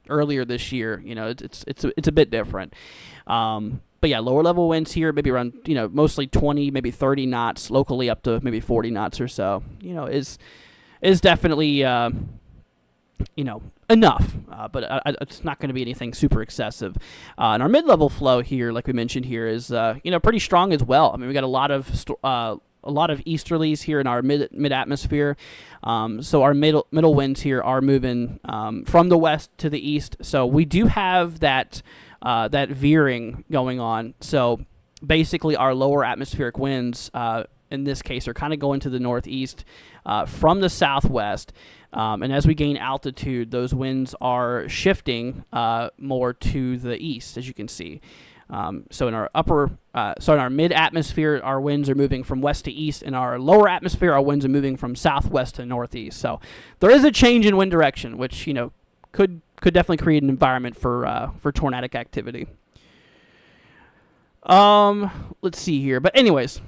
earlier this year, it's a bit different. But yeah, lower level winds here, maybe around mostly 20, maybe 30 knots, locally up to maybe 40 knots or so. Is definitely enough, but it's not going to be anything super excessive. And our mid-level flow here, like we mentioned here, is pretty strong as well. I mean, we got a lot of easterlies here in our mid atmosphere. So our middle winds here are moving from the west to the east. So we do have that veering going on. So basically, our lower atmospheric winds in this case are kind of going to the northeast from the southwest. And as we gain altitude, those winds are shifting more to the east, as you can see. So in our mid-atmosphere, our winds are moving from west to east. In our lower atmosphere, our winds are moving from southwest to northeast. So there is a change in wind direction, which could definitely create an environment for tornadic activity. Let's see here. But anyways,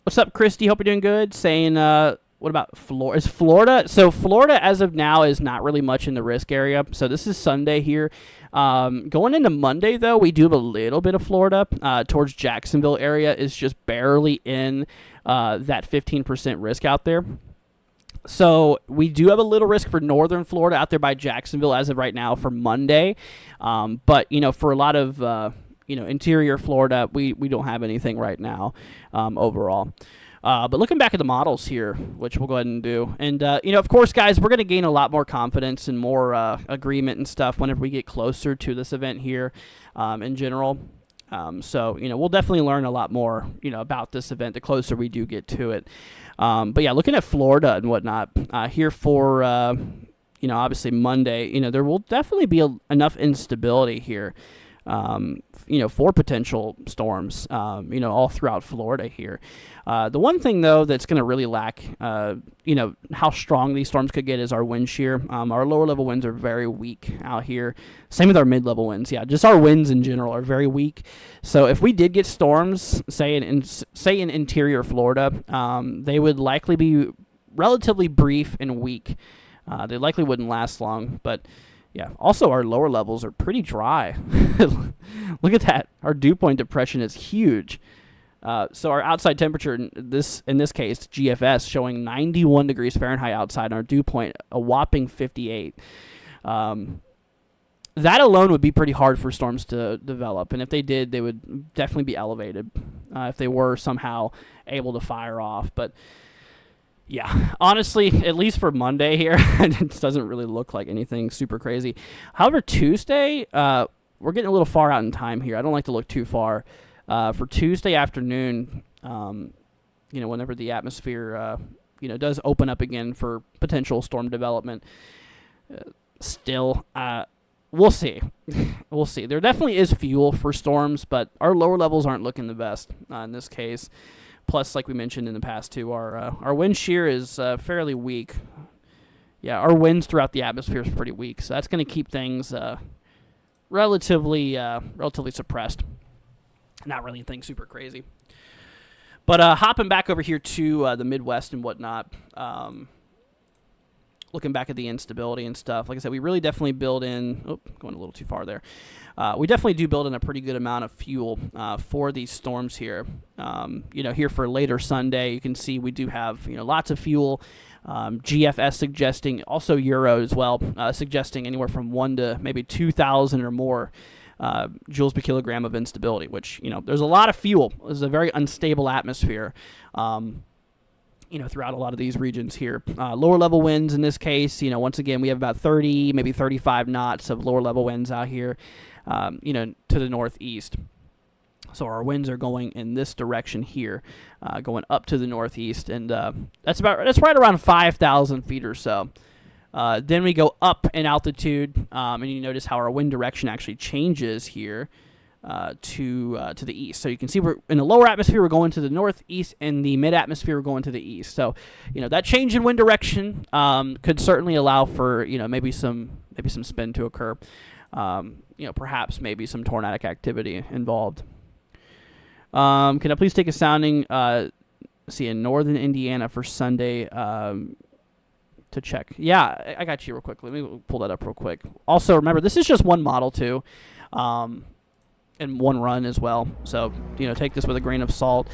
what's up, Christy? Hope you're doing good. Saying, what about Florida? Is Florida? So Florida, as of now, is not really much in the risk area. So this is Sunday here. Going into Monday, though, we do have a little bit of Florida towards Jacksonville area is just barely in that 15% risk out there. So we do have a little risk for northern Florida out there by Jacksonville as of right now for Monday. But, for a lot of, interior Florida, we don't have anything right now overall. But looking back at the models here, which we'll go ahead and do, and, of course, guys, we're going to gain a lot more confidence and more agreement and stuff whenever we get closer to this event here in general. So, we'll definitely learn a lot more, about this event the closer we do get to it. But, yeah, looking at Florida and whatnot, here for, obviously Monday, there will definitely be enough instability here. For potential storms, all throughout Florida here. The one thing, though, that's going to really lack, how strong these storms could get is our wind shear. Our lower level winds are very weak out here. Same with our mid-level winds. Yeah, just our winds in general are very weak. So if we did get storms, say in interior Florida, they would likely be relatively brief and weak. They likely wouldn't last long, but yeah. Also, our lower levels are pretty dry. Look at that. Our dew point depression is huge. So our outside temperature in this case, GFS, showing 91 degrees Fahrenheit outside, and our dew point a whopping 58. That alone would be pretty hard for storms to develop, and if they did, they would definitely be elevated if they were somehow able to fire off. But yeah, honestly, at least for Monday here, it doesn't really look like anything super crazy. However, Tuesday, we're getting a little far out in time here. I don't like to look too far. For Tuesday afternoon, whenever the atmosphere, does open up again for potential storm development, we'll see. We'll see. There definitely is fuel for storms, but our lower levels aren't looking the best in this case. Plus, like we mentioned in the past, too, our wind shear is fairly weak. Yeah, our winds throughout the atmosphere is pretty weak, so that's going to keep things relatively suppressed. Not really anything super crazy. But hopping back over here to the Midwest and whatnot, looking back at the instability and stuff, like I said, we really definitely build in, going a little too far there. We definitely do build in a pretty good amount of fuel for these storms here. Here for later Sunday, you can see we do have, lots of fuel. GFS suggesting, also Euro as well, suggesting anywhere from 1 to maybe 2,000 or more joules per kilogram of instability, which, there's a lot of fuel. It's a very unstable atmosphere, throughout a lot of these regions here. Lower level winds in this case, once again, we have about 30, maybe 35 knots of lower level winds out here, to the northeast. So our winds are going in this direction here, going up to the northeast, and that's right around 5,000 feet or so. Then we go up in altitude, and you notice how our wind direction actually changes here to the east. So you can see we're in the lower atmosphere, we're going to the northeast, and the mid atmosphere, we're going to the east. So that change in wind direction could certainly allow for maybe some spin to occur. Perhaps maybe some tornadic activity involved. Can I please take a sounding? In northern Indiana for Sunday to check. Yeah, I got you real quick. Let me pull that up real quick. Also, remember, this is just one model too, and one run as well. So take this with a grain of salt.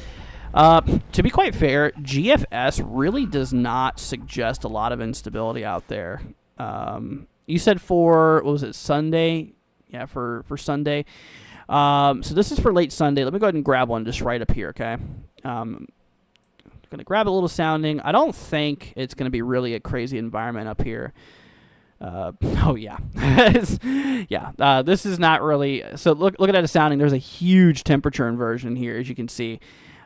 To be quite fair, GFS really does not suggest a lot of instability out there. You said for, what was it, Sunday? Yeah, for Sunday. So this is for late Sunday. Let me go ahead and grab one just right up here, okay? I'm going to grab a little sounding. I don't think it's going to be really a crazy environment up here. Oh, yeah. Yeah, this is not really... So look at that sounding. There's a huge temperature inversion here, as you can see.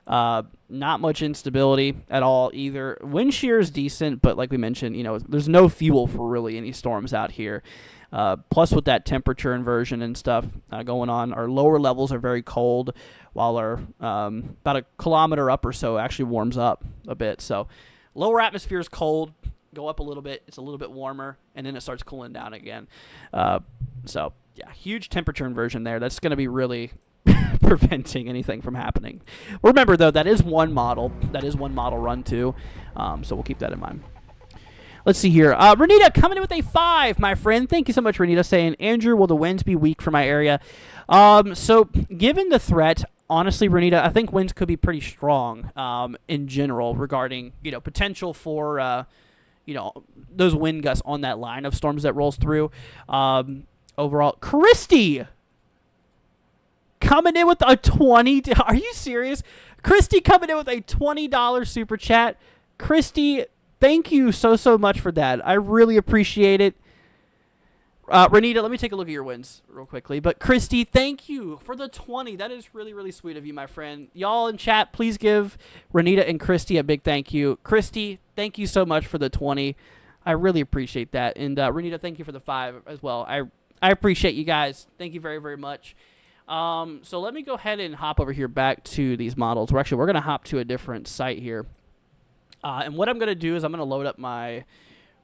Not much instability at all either. Wind shear is decent, but like we mentioned, there's no fuel for really any storms out here. Plus with that temperature inversion and stuff going on, our lower levels are very cold, while our about a kilometer up or so actually warms up a bit. So lower atmosphere is cold, go up a little bit, it's a little bit warmer, and then it starts cooling down again. So yeah, huge temperature inversion there. That's going to be really preventing anything from happening. Remember though, that is one model run too, so we'll keep that in mind. Let's see here. Renita coming in with a 5, my friend. Thank you so much, Renita, saying, Andrew, will the winds be weak for my area? So given the threat, honestly, Renita, I think winds could be pretty strong in general regarding, potential for, those wind gusts on that line of storms that rolls through. Overall, Christy coming in with a 20. Are you serious? Christy coming in with a $20 super chat. Christy, thank you so much for that. I really appreciate it. Renita, let me take a look at your wins real quickly. But Christy, thank you for the 20. That is really, really sweet of you, my friend. Y'all in chat, please give Renita and Christy a big thank you. Christy, thank you so much for the 20. I really appreciate that. And Renita, thank you for the 5 as well. I appreciate you guys. Thank you very, very much. So let me go ahead and hop over here back to these models. We're going to hop to a different site here. And what I'm going to do is I'm going to load up my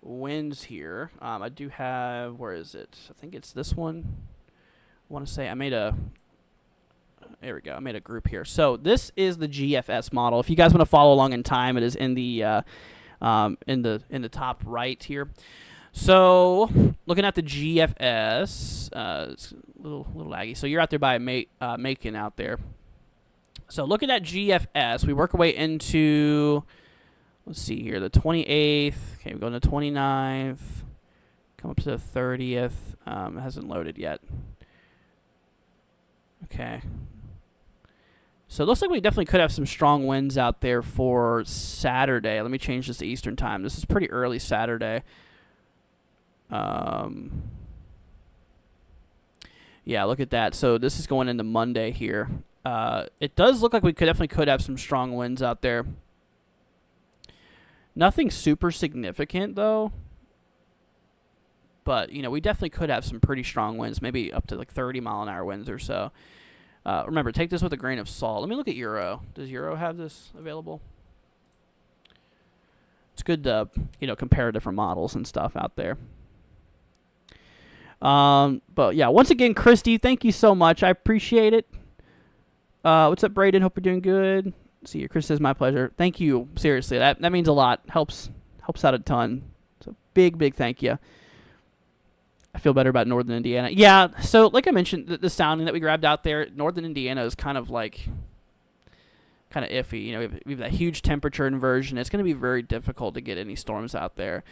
winds here. I do have, where is it? I think it's this one. I want to say there we go. I made a group here. So this is the GFS model. If you guys want to follow along in time, it is in the top right here. So looking at the GFS, it's a little laggy. So you're out there by Macon out there. So looking at GFS, we work our way into, let's see here, the 28th. Okay, we go to the 29th. Come up to the 30th. It hasn't loaded yet. Okay. So it looks like we definitely could have some strong winds out there for Saturday. Let me change this to Eastern time. This is pretty early Saturday. Yeah, look at that. So this is going into Monday here. It does look like we definitely could have some strong winds out there. Nothing super significant though. But, we definitely could have some pretty strong winds, maybe up to like 30-mile-an-hour winds or so. Remember, take this with a grain of salt. Let me look at Euro. Does Euro have this available? It's good to, compare different models and stuff out there. But yeah, once again, Christy, thank you so much. I appreciate it. What's up, Braden? Hope you're doing good. See you. Chris says, my pleasure. Thank you. Seriously, that means a lot. Helps out a ton. So big thank you. I feel better about Northern Indiana. Yeah, so like I mentioned, the sounding that we grabbed out there, Northern Indiana is kind of iffy. We have that huge temperature inversion. It's going to be very difficult to get any storms out there.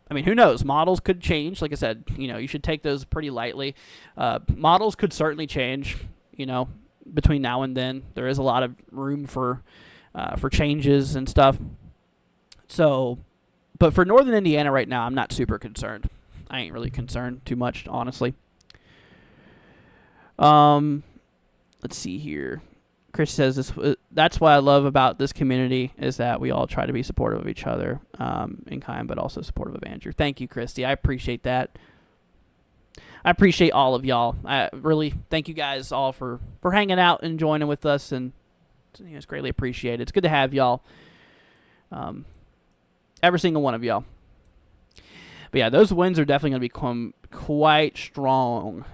I mean, who knows? Models could change. Like I said, you should take those pretty lightly. Models could certainly change, between now and then. There is a lot of room for changes and stuff. So, but for Northern Indiana right now, I'm not super concerned. I ain't really concerned too much, honestly. Let's see here. Chris says this. That's what I love about this community is that we all try to be supportive of each other in kind, but also supportive of Andrew. Thank you, Christy. I appreciate that. I appreciate all of y'all. I really thank you guys all for hanging out and joining with us, and it's greatly appreciated. It's good to have y'all. Every single one of y'all. But yeah, those winds are definitely going to become quite strong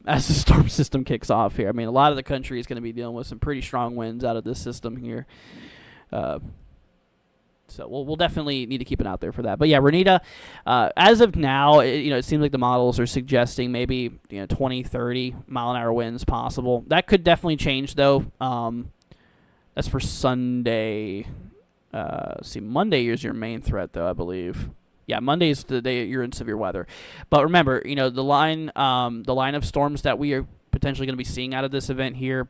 as the storm system kicks off here. I mean, a lot of the country is going to be dealing with some pretty strong winds out of this system here. So we'll definitely need to keep an eye out there for that. But yeah, Renita, as of now, it seems like the models are suggesting maybe 20, 30 mile an hour winds possible. That could definitely change though. That's for Sunday. See, Monday is your main threat though, I believe. Yeah, Monday's the day you're in severe weather. But remember, the line of storms that we are potentially going to be seeing out of this event here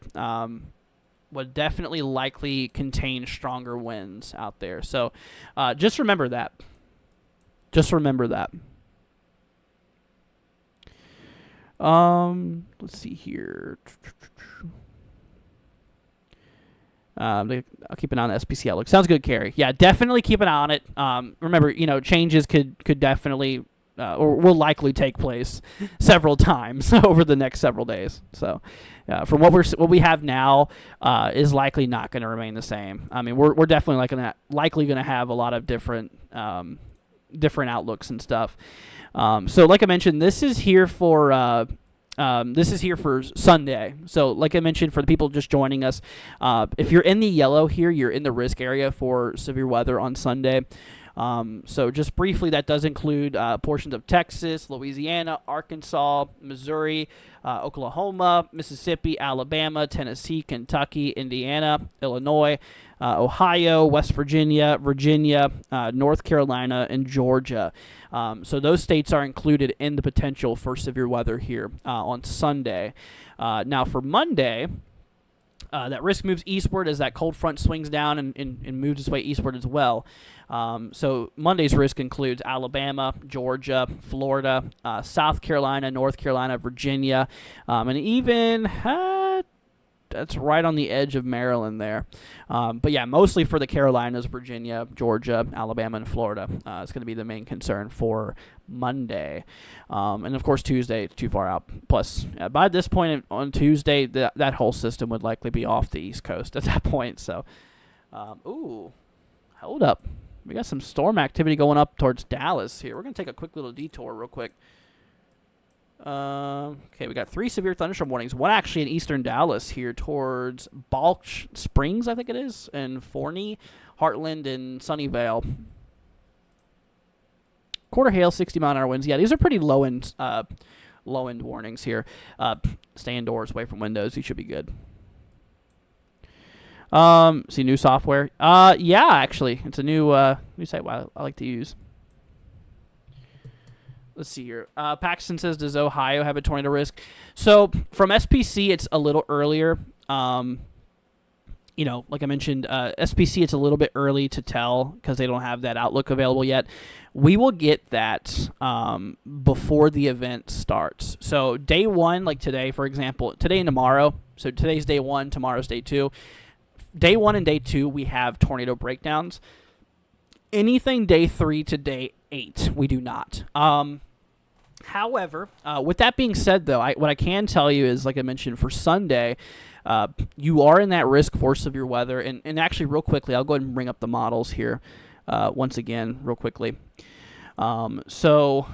would definitely likely contain stronger winds out there. So just remember that. Just remember that. Let's see here. I'll keep an eye on the SPC outlook. Sounds good, Carrie. Yeah, definitely keep an eye on it. Remember, changes could definitely or will likely take place several times over the next several days. So, from what we have now, is likely not going to remain the same. I mean, we're definitely likely going to have a lot of different outlooks and stuff. So, like I mentioned, this is here for Sunday. So like I mentioned, for the people just joining us, if you're in the yellow here, you're in the risk area for severe weather on Sunday. So just briefly, that does include portions of Texas, Louisiana, Arkansas, Missouri, Oklahoma, Mississippi, Alabama, Tennessee, Kentucky, Indiana, Illinois, Ohio, West Virginia, North Carolina, and Georgia. So those states are included in the potential for severe weather here on Sunday. Now for Monday, that risk moves eastward as that cold front swings down and moves its way eastward as well. So Monday's risk includes Alabama, Georgia, Florida, South Carolina, North Carolina, Virginia, and even that's right on the edge of Maryland there. But yeah, mostly for the Carolinas, Virginia, Georgia, Alabama, and Florida. It's going to be the main concern for Monday. And of course, Tuesday, it's too far out. Plus, by this point on Tuesday, that whole system would likely be off the East Coast at that point. So, hold up. We got some storm activity going up towards Dallas here. We're going to take a quick little detour real quick. Okay, we got 3 severe thunderstorm warnings. One actually in eastern Dallas here towards Balch Springs, I think it is, and Forney, Heartland, and Sunnyvale. Quarter hail, 60 mile an hour winds. Yeah, these are pretty low end warnings here. Stay indoors, away from windows. You should be good. See new software. Yeah, actually, it's a new site I like to use. Let's see here. Paxton says, does Ohio have a tornado risk? So from SPC, it's a little earlier. Like I mentioned, SPC, it's a little bit early to tell because they don't have that outlook available yet. We will get that before the event starts. So day 1, like today, for example, today and tomorrow. So today's day 1, tomorrow's day 2. Day 1 and day 2, we have tornado breakdowns. Anything day 3 to day 8, we do not. However, with that being said, though, what I can tell you is, like I mentioned, for Sunday, you are in that risk for severe weather. And actually, real quickly, I'll go ahead and bring up the models here once again, real quickly. So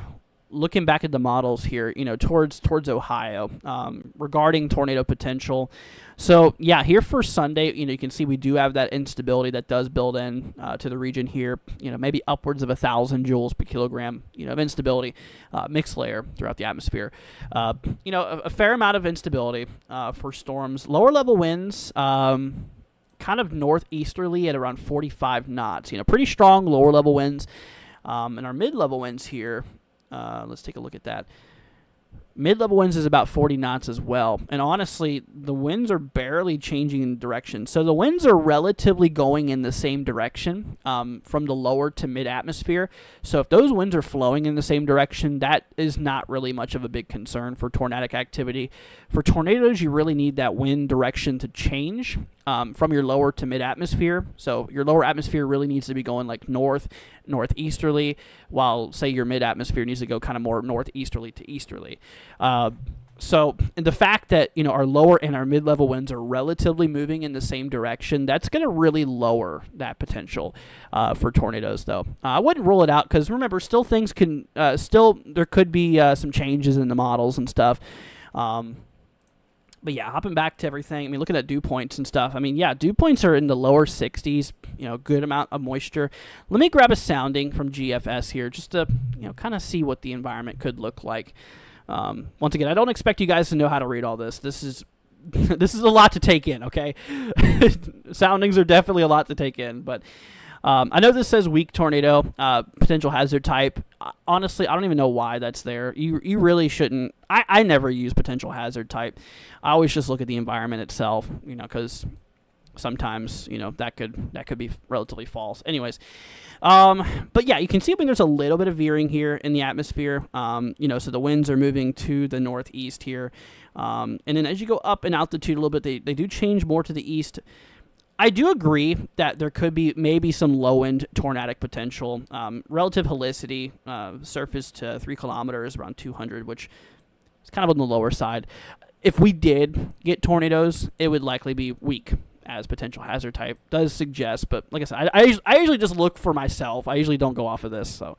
looking back at the models here, towards Ohio, regarding tornado potential. So yeah, here for Sunday, you can see we do have that instability that does build in to the region here. Maybe upwards of 1,000 joules per kilogram, of instability, mixed layer throughout the atmosphere. A fair amount of instability for storms. Lower level winds, kind of northeasterly at around 45 knots. Pretty strong lower level winds. And our mid-level winds here, let's take a look at that. Mid-level winds is about 40 knots as well. And honestly, the winds are barely changing in direction. So the winds are relatively going in the same direction from the lower to mid-atmosphere. So if those winds are flowing in the same direction, that is not really much of a big concern for tornadic activity. For tornadoes, you really need that wind direction to change from your lower to mid-atmosphere. So your lower atmosphere really needs to be going like northeasterly, while, say, your mid-atmosphere needs to go kind of more northeasterly to easterly. So the fact that, our lower and our mid-level winds are relatively moving in the same direction, that's going to really lower that potential for tornadoes, though. I wouldn't rule it out because, remember, still things can there could be some changes in the models and stuff. But yeah, hopping back to everything, I mean, looking at dew points and stuff, I mean, yeah, dew points are in the lower 60s, good amount of moisture. Let me grab a sounding from GFS here just to, kind of see what the environment could look like. Once again, I don't expect you guys to know how to read all this. This is a lot to take in, okay? Soundings are definitely a lot to take in, but I know this says weak tornado, potential hazard type. Honestly, I don't even know why that's there. You really shouldn't. I never use potential hazard type. I always just look at the environment itself, because sometimes, that could be relatively false. Anyways, but yeah, you can see, there's a little bit of veering here in the atmosphere. So the winds are moving to the northeast here. And then as you go up in altitude a little bit, they do change more to the east. I do agree that there could be maybe some low-end tornadic potential. Relative helicity, surface to 3 kilometers, around 200, which is kind of on the lower side. If we did get tornadoes, it would likely be weak, as potential hazard type does suggest. But like I said, I usually just look for myself. I usually don't go off of this, so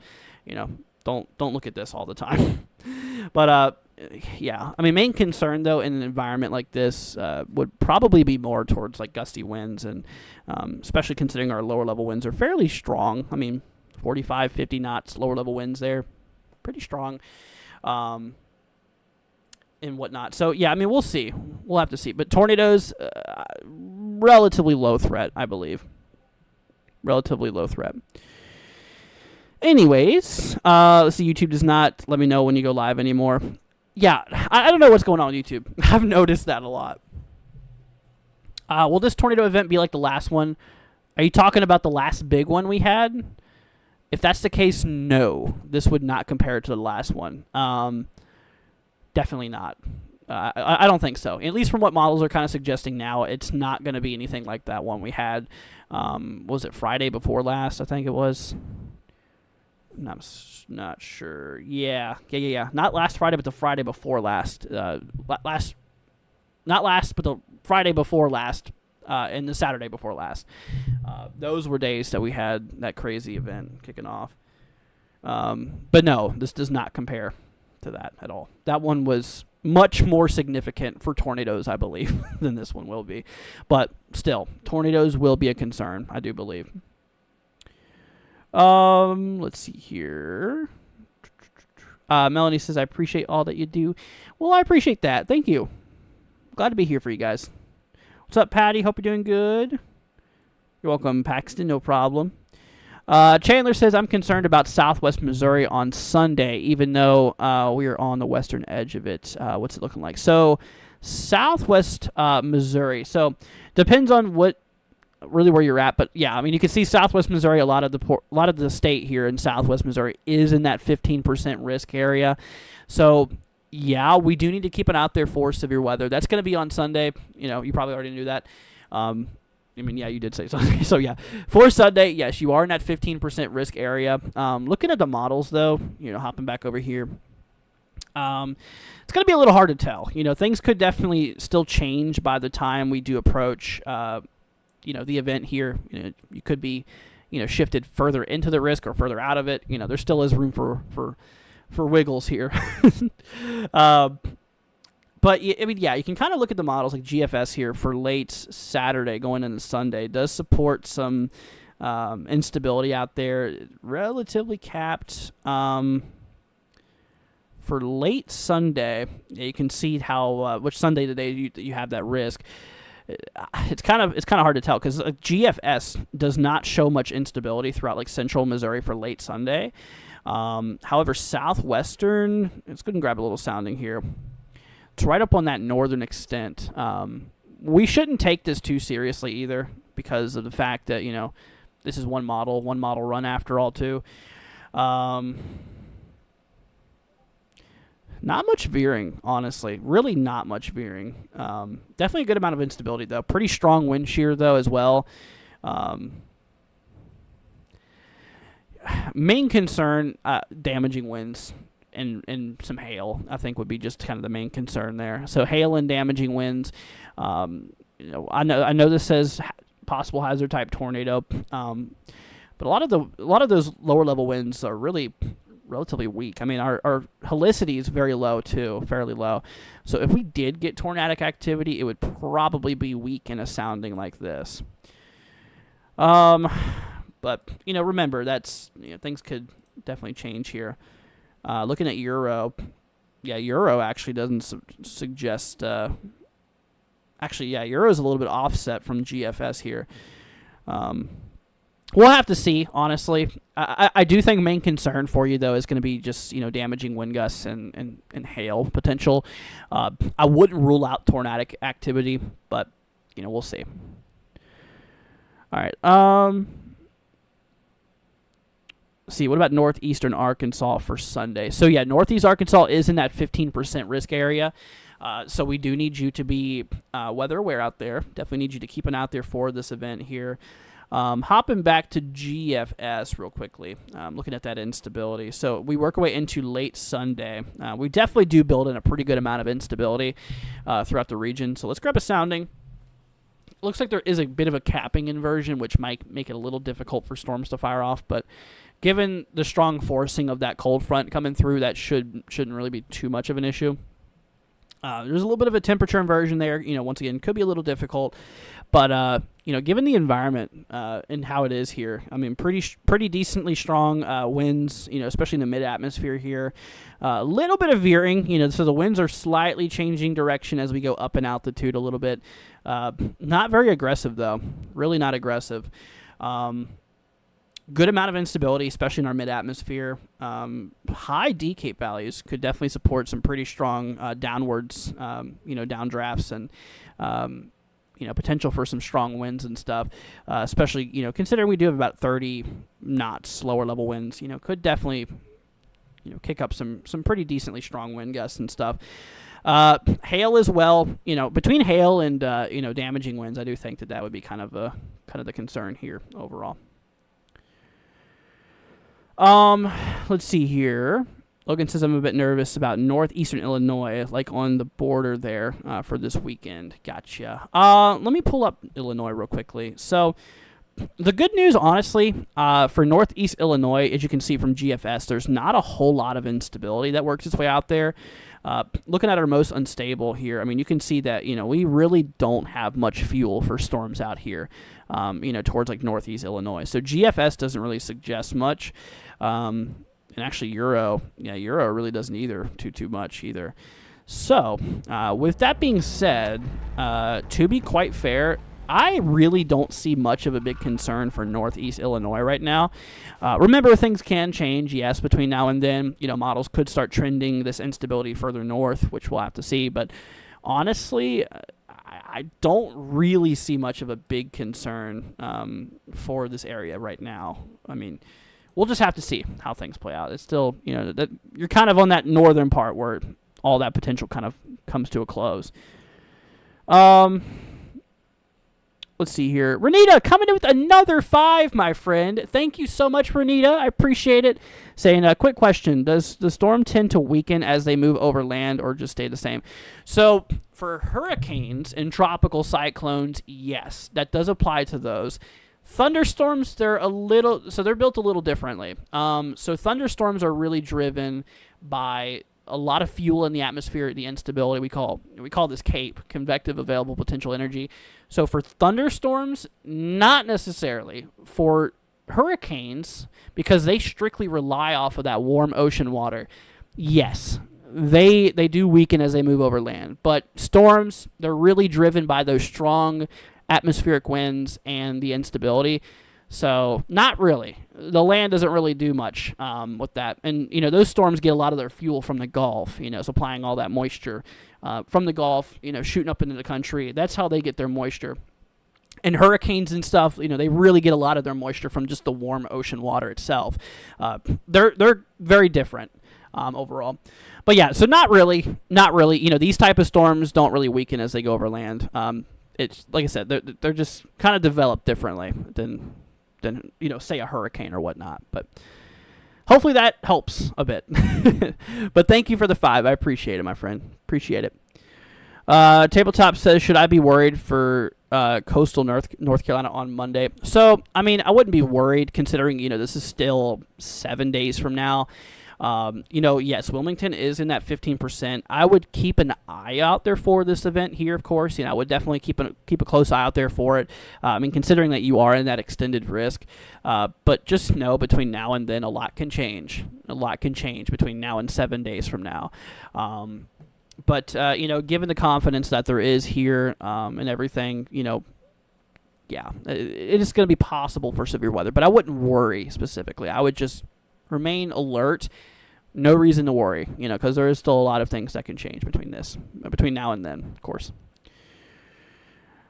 don't look at this all the time. But yeah, main concern though in an environment like this would probably be more towards like gusty winds, and especially considering our lower level winds are fairly strong. 45, 50 knots lower level winds there, pretty strong. And whatnot. So yeah, we'll see. We'll have to see. But tornadoes, relatively low threat, I believe. Relatively low threat. Anyways, let's see. YouTube does not let me know when you go live anymore. Yeah, I don't know what's going on with YouTube. I've noticed that a lot. Will this tornado event be like the last one? Are you talking about the last big one we had? If that's the case, no. This would not compare to the last one. Definitely not. I don't think so. At least from what models are kind of suggesting now, it's not going to be anything like that one we had. Was it Friday before last? I think it was. I'm not sure. Yeah. Not last Friday, but the Friday before last. Not last, but the Friday before last, and the Saturday before last. Those were days that we had that crazy event kicking off. But no, this does not compare to that at all. That one was much more significant for tornadoes, I believe, than this one will be. But still, tornadoes will be a concern, I do believe. Let's see here. Melanie says, I appreciate all that you do. Well, I appreciate that. Thank you. Glad to be here for you guys. What's up, Patty? Hope you're doing good. You're welcome, Paxton. No problem. Chandler says, I'm concerned about southwest Missouri on Sunday, even though we are on the western edge of it. What's it looking like? So, southwest Missouri. So, depends on where you're at. But, yeah, you can see southwest Missouri, a lot of the state here in southwest Missouri is in that 15% risk area. So, yeah, we do need to keep an eye out there for severe weather. That's going to be on Sunday. You probably already knew that. Yeah, you did say Sunday. So, yeah, for Sunday, yes, you are in that 15% risk area. Looking at the models, though, hopping back over here, it's going to be a little hard to tell. Things could definitely still change by the time we do approach, the event here. You could be, shifted further into the risk or further out of it. There still is room for wiggles here. But, yeah, you can kind of look at the models like GFS here for late Saturday going into Sunday. It does support some instability out there, relatively capped. For late Sunday, you can see how which Sunday today you have that risk. it's kind of hard to tell because GFS does not show much instability throughout like central Missouri for late Sunday. However, southwestern, let's go and grab a little sounding here. It's right up on that northern extent. We shouldn't take this too seriously either because of the fact that, this is one model run after all too. Not much veering, honestly. Really not much veering. Definitely a good amount of instability, though. Pretty strong wind shear, though, as well. Main concern, damaging winds and some hail, I think, would be just kind of the main concern there. So hail and damaging winds. I know this says possible hazard type tornado, but a lot of those lower level winds are really relatively weak. I mean, our helicity is very low too, fairly low. So if we did get tornadic activity, it would probably be weak in a sounding like this. But remember that's things could definitely change here. Looking at Euro, Euro actually doesn't suggest. Euro is a little bit offset from GFS here. We'll have to see, honestly. I do think main concern for you, though, is going to be just, damaging wind gusts and hail potential. I wouldn't rule out tornadic activity, but, we'll see. All right. Let's see, what about northeastern Arkansas for Sunday? So, northeast Arkansas is in that 15% risk area. So we do need you to be weather aware out there. Definitely need you to keep an eye out there for this event here. Hopping back to GFS real quickly, looking at that instability. So we work our way into late Sunday. We definitely do build in a pretty good amount of instability throughout the region. So let's grab a sounding. Looks like there is a bit of a capping inversion, which might make it a little difficult for storms to fire off. But given the strong forcing of that cold front coming through, that shouldn't really be too much of an issue. There's a little bit of a temperature inversion there. Once again, could be a little difficult. But, given the environment and how it is here, I mean, pretty decently strong winds, especially in the mid-atmosphere here. A little bit of veering, so the winds are slightly changing direction as we go up in altitude a little bit. Not very aggressive, though. Really not aggressive. Good amount of instability, especially in our mid-atmosphere. High decape values could definitely support some pretty strong downwards, downdrafts and, potential for some strong winds and stuff. Especially, considering we do have about 30 knots lower level winds, could definitely, kick up some pretty decently strong wind gusts and stuff. Hail as well. Between hail and damaging winds, I do think that would be kind of the concern here overall. Let's see here. Logan says I'm a bit nervous about northeastern Illinois, like on the border there for this weekend. Gotcha. Let me pull up Illinois real quickly. So the good news, honestly, for northeast Illinois, as you can see from GFS, there's not a whole lot of instability that works its way out there. Looking at our most unstable here, I mean, you can see that, we really don't have much fuel for storms out here, towards like northeast Illinois. So GFS doesn't really suggest much. And actually Euro really doesn't either too much either. So, with that being said, to be quite fair, I really don't see much of a big concern for northeast Illinois right now. Remember, things can change, yes, between now and then. Models could start trending this instability further north, which we'll have to see. But honestly, I don't really see much of a big concern for this area right now. I mean, we'll just have to see how things play out. It's still, that you're kind of on that northern part where all that potential kind of comes to a close. Let's see here. Renita coming in with another 5, my friend. Thank you so much, Renita. I appreciate it. Saying a quick question. Does the storm tend to weaken as they move over land or just stay the same? So for hurricanes and tropical cyclones, yes, that does apply to those. Thunderstorms, they're built a little differently. So thunderstorms are really driven by a lot of fuel in the atmosphere, the instability we call this CAPE, convective available potential energy. So for thunderstorms, not necessarily. For hurricanes, because they strictly rely off of that warm ocean water, yes. they do weaken as they move over land. But storms, they're really driven by those strong atmospheric winds and the instability. So not really. The land doesn't really do much with that. And, those storms get a lot of their fuel from the Gulf, supplying all that moisture from the Gulf, shooting up into the country. That's how they get their moisture. And hurricanes and stuff, they really get a lot of their moisture from just the warm ocean water itself. They're very different overall. But yeah, so not really. These type of storms don't really weaken as they go over land. It's like I said, they're just kind of developed differently than say a hurricane or whatnot. But hopefully that helps a bit. But thank you for the 5. I appreciate it, my friend. Appreciate it. Tabletop says, should I be worried for coastal North Carolina on Monday? So, I wouldn't be worried considering, this is still 7 days from now. Yes, Wilmington is in that 15%. I would keep an eye out there for this event here, of course. I would definitely keep a close eye out there for it. Considering that you are in that extended risk. But just know between now and then, a lot can change. A lot can change between now and 7 days from now. But given the confidence that there is here and everything, yeah, it is going to be possible for severe weather. But I wouldn't worry specifically. I would just remain alert. No reason to worry, because there is still a lot of things that can change between now and then, of course.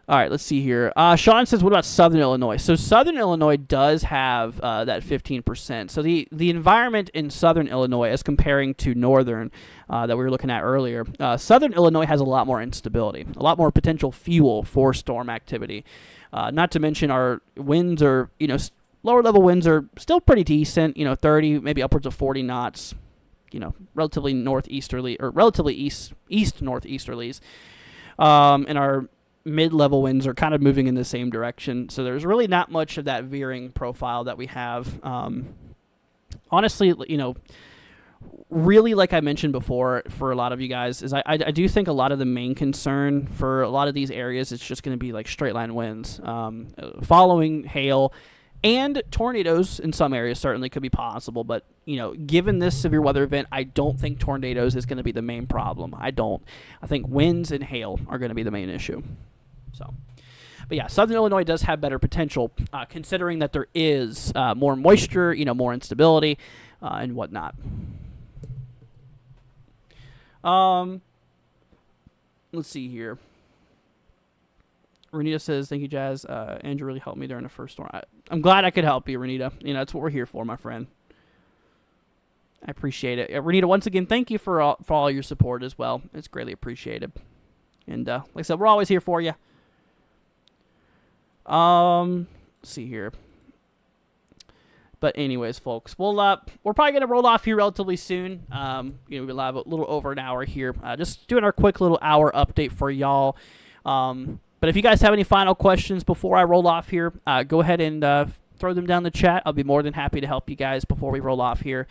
All right, let's see here. Sean says, what about Southern Illinois? So Southern Illinois does have that 15%. So the environment in Southern Illinois as comparing to Northern that we were looking at earlier, Southern Illinois has a lot more instability, a lot more potential fuel for storm activity. Not to mention our winds are, lower level winds are still pretty decent, 30, maybe upwards of 40 knots, relatively northeasterly or relatively east northeasterlies. And our mid-level winds are kind of moving in the same direction. So there's really not much of that veering profile that we have. Honestly, really, like I mentioned before, for a lot of you guys, is I do think a lot of the main concern for a lot of these areas is just going to be like straight line winds, following hail. And tornadoes in some areas certainly could be possible, but, given this severe weather event, I don't think tornadoes is going to be the main problem. I think winds and hail are going to be the main issue. So, but yeah, Southern Illinois does have better potential, considering that there is more moisture, more instability, and whatnot. Let's see here. Renita says, thank you, Jazz. Andrew really helped me during the first storm. I'm glad I could help you, Renita. That's what we're here for, my friend. I appreciate it. Renita, once again, thank you for all your support as well. It's greatly appreciated. And like I said, we're always here for you. Let's see here. But anyways, folks, we're probably going to roll off here relatively soon. We'll have a little over an hour here. Just doing our quick little hour update for y'all. But if you guys have any final questions before I roll off here, go ahead and throw them down in the chat. I'll be more than happy to help you guys before we roll off here.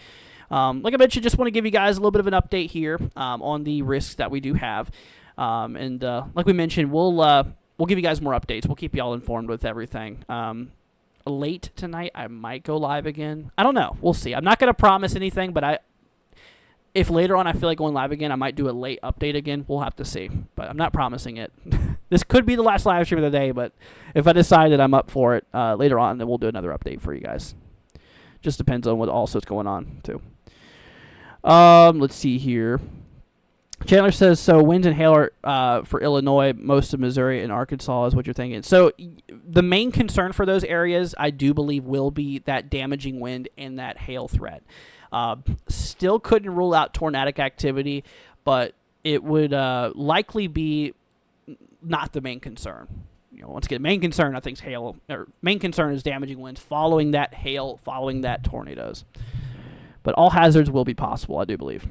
Like I mentioned, just want to give you guys a little bit of an update here on the risks that we do have. And like we mentioned, we'll give you guys more updates. We'll keep y'all informed with everything. Late tonight, I might go live again. I don't know. We'll see. I'm not going to promise anything, but if later on I feel like going live again, I might do a late update again. We'll have to see, but I'm not promising it. This could be the last live stream of the day, but if I decide that I'm up for it later on, then we'll do another update for you guys. Just depends on what also is going on, too. Let's see here. Chandler says, so winds and hail are for Illinois, most of Missouri and Arkansas is what you're thinking. So the main concern for those areas, I do believe, will be that damaging wind and that hail threat. Still couldn't rule out tornadic activity, but it would likely be not the main concern. Once again, main concern I think is hail. Or main concern is damaging winds following that hail, following that tornadoes. But all hazards will be possible, I do believe.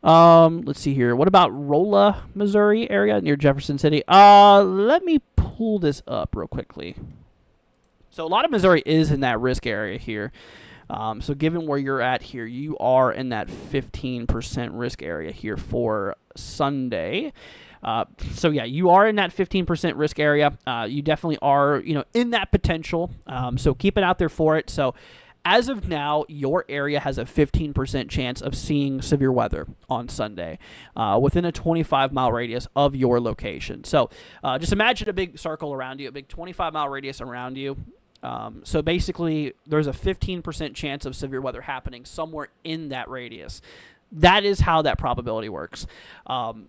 Let's see here. What about Rolla, Missouri area near Jefferson City? Let me pull this up real quickly. So a lot of Missouri is in that risk area here. So given where you're at here, you are in that 15% risk area here for Sunday. So yeah, you are in that 15% risk area. You definitely are, in that potential. So keep it out there for it. So as of now, your area has a 15% chance of seeing severe weather on Sunday within a 25-mile radius of your location. So just imagine a big circle around you, a big 25-mile radius around you. So basically, there's a 15% chance of severe weather happening somewhere in that radius. That is how that probability works.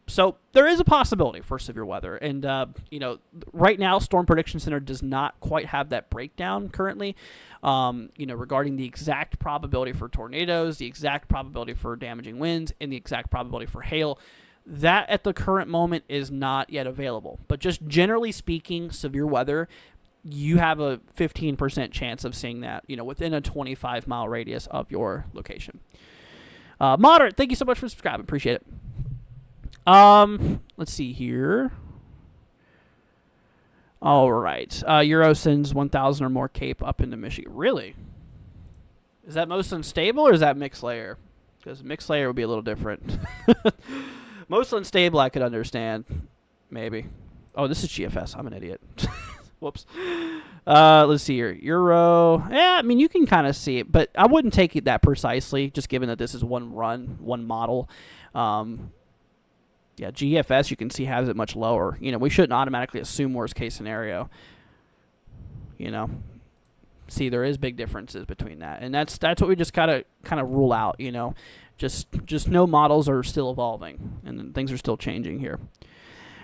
So there is a possibility for severe weather. And, right now, Storm Prediction Center does not quite have that breakdown currently, regarding the exact probability for tornadoes, the exact probability for damaging winds, and the exact probability for hail. That, at the current moment, is not yet available. But just generally speaking, severe weather, you have a 15% chance of seeing that, within a 25-mile radius of your location. Moderate, thank you so much for subscribing. Appreciate it. Let's see here. All right. Euro sends 1,000 or more cape up into Michigan. Really? Is that most unstable or is that mixed layer? Because mixed layer would be a little different. Most unstable I could understand. Maybe. Oh, this is GFS. I'm an idiot. Whoops. Let's see here. Euro. Yeah, I mean, you can kind of see it, but I wouldn't take it that precisely, just given that this is one model. Yeah, GFS, you can see, has it much lower. We shouldn't automatically assume worst case scenario. See, there is big differences between that, and that's what we just kind of rule out. Just know models are still evolving, and things are still changing here.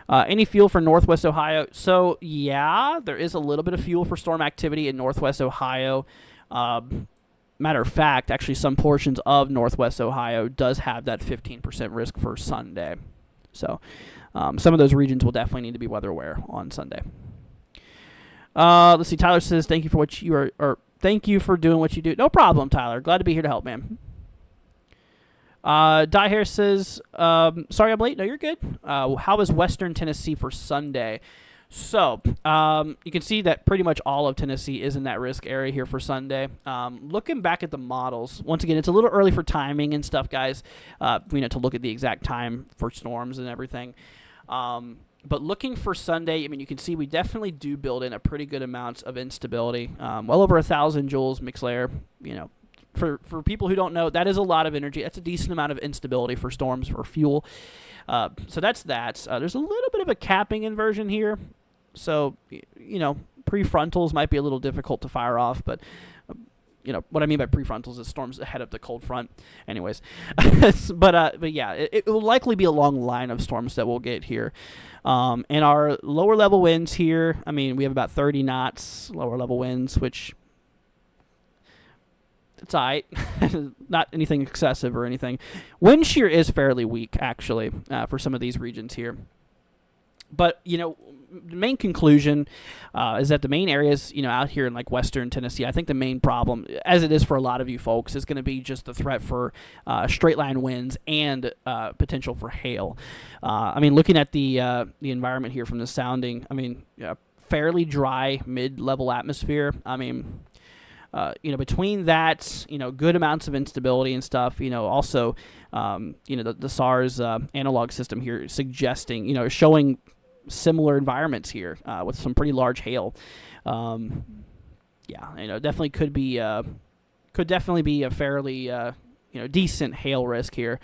Any fuel for Northwest Ohio? So, yeah, there is a little bit of fuel for storm activity in Northwest Ohio. Matter of fact, actually, some portions of Northwest Ohio does have that 15% risk for Sunday. So, some of those regions will definitely need to be weather aware on Sunday. Let's see. Tyler says, "Thank you for what you are, or thank you for doing what you do." No problem, Tyler. Glad to be here to help, man. Die Hair says, sorry I'm late. No, you're good. How is Western Tennessee for Sunday? So, you can see that pretty much all of Tennessee is in that risk area here for Sunday. Looking back at the models, once again, it's a little early for timing and stuff, guys, to look at the exact time for storms and everything. But looking for Sunday, I mean, you can see we definitely do build in a pretty good amount of instability. Well over 1,000 joules mixed layer, For people who don't know, that is a lot of energy. That's a decent amount of instability for storms or fuel. So that's that. There's a little bit of a capping inversion here. So, prefrontals might be a little difficult to fire off, but, what I mean by prefrontals is storms ahead of the cold front. Anyways, but yeah, it will likely be a long line of storms that we'll get here. And our lower level winds here, I mean, we have about 30 knots lower level winds, which... it's all right. Not anything excessive or anything. Wind shear is fairly weak, actually, for some of these regions here. But, the main conclusion is that the main areas, out here in, like, western Tennessee, I think the main problem, as it is for a lot of you folks, is going to be just the threat for straight-line winds and potential for hail. I mean, looking at the environment here from the sounding, I mean, fairly dry mid-level atmosphere. I mean... between that, good amounts of instability and stuff, also, the SARS analog system here suggesting, showing similar environments here with some pretty large hail. Definitely could definitely be a fairly, decent hail risk here.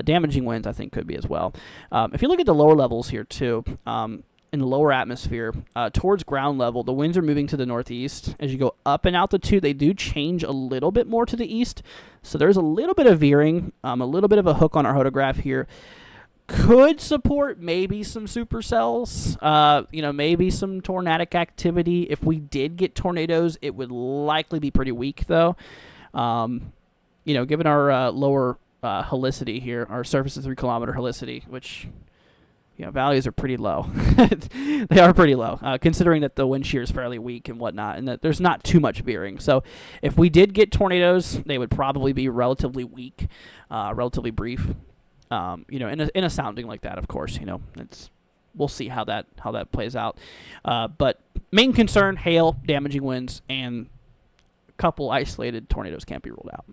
Damaging winds, I think, could be as well. If you look at the lower levels here, too, in the lower atmosphere, towards ground level, the winds are moving to the northeast. As you go up in altitude, they do change a little bit more to the east. So there's a little bit of veering, a little bit of a hook on our photograph here. Could support maybe some supercells, maybe some tornadic activity. If we did get tornadoes, it would likely be pretty weak, though. Given our lower helicity here, our surface of 3 kilometer helicity, which... values are pretty low. They are pretty low, considering that the wind shear is fairly weak and whatnot, and that there's not too much veering. So if we did get tornadoes, they would probably be relatively weak, relatively brief. In a sounding like that, of course, we'll see how that plays out. But main concern: hail, damaging winds, and a couple isolated tornadoes can't be ruled out.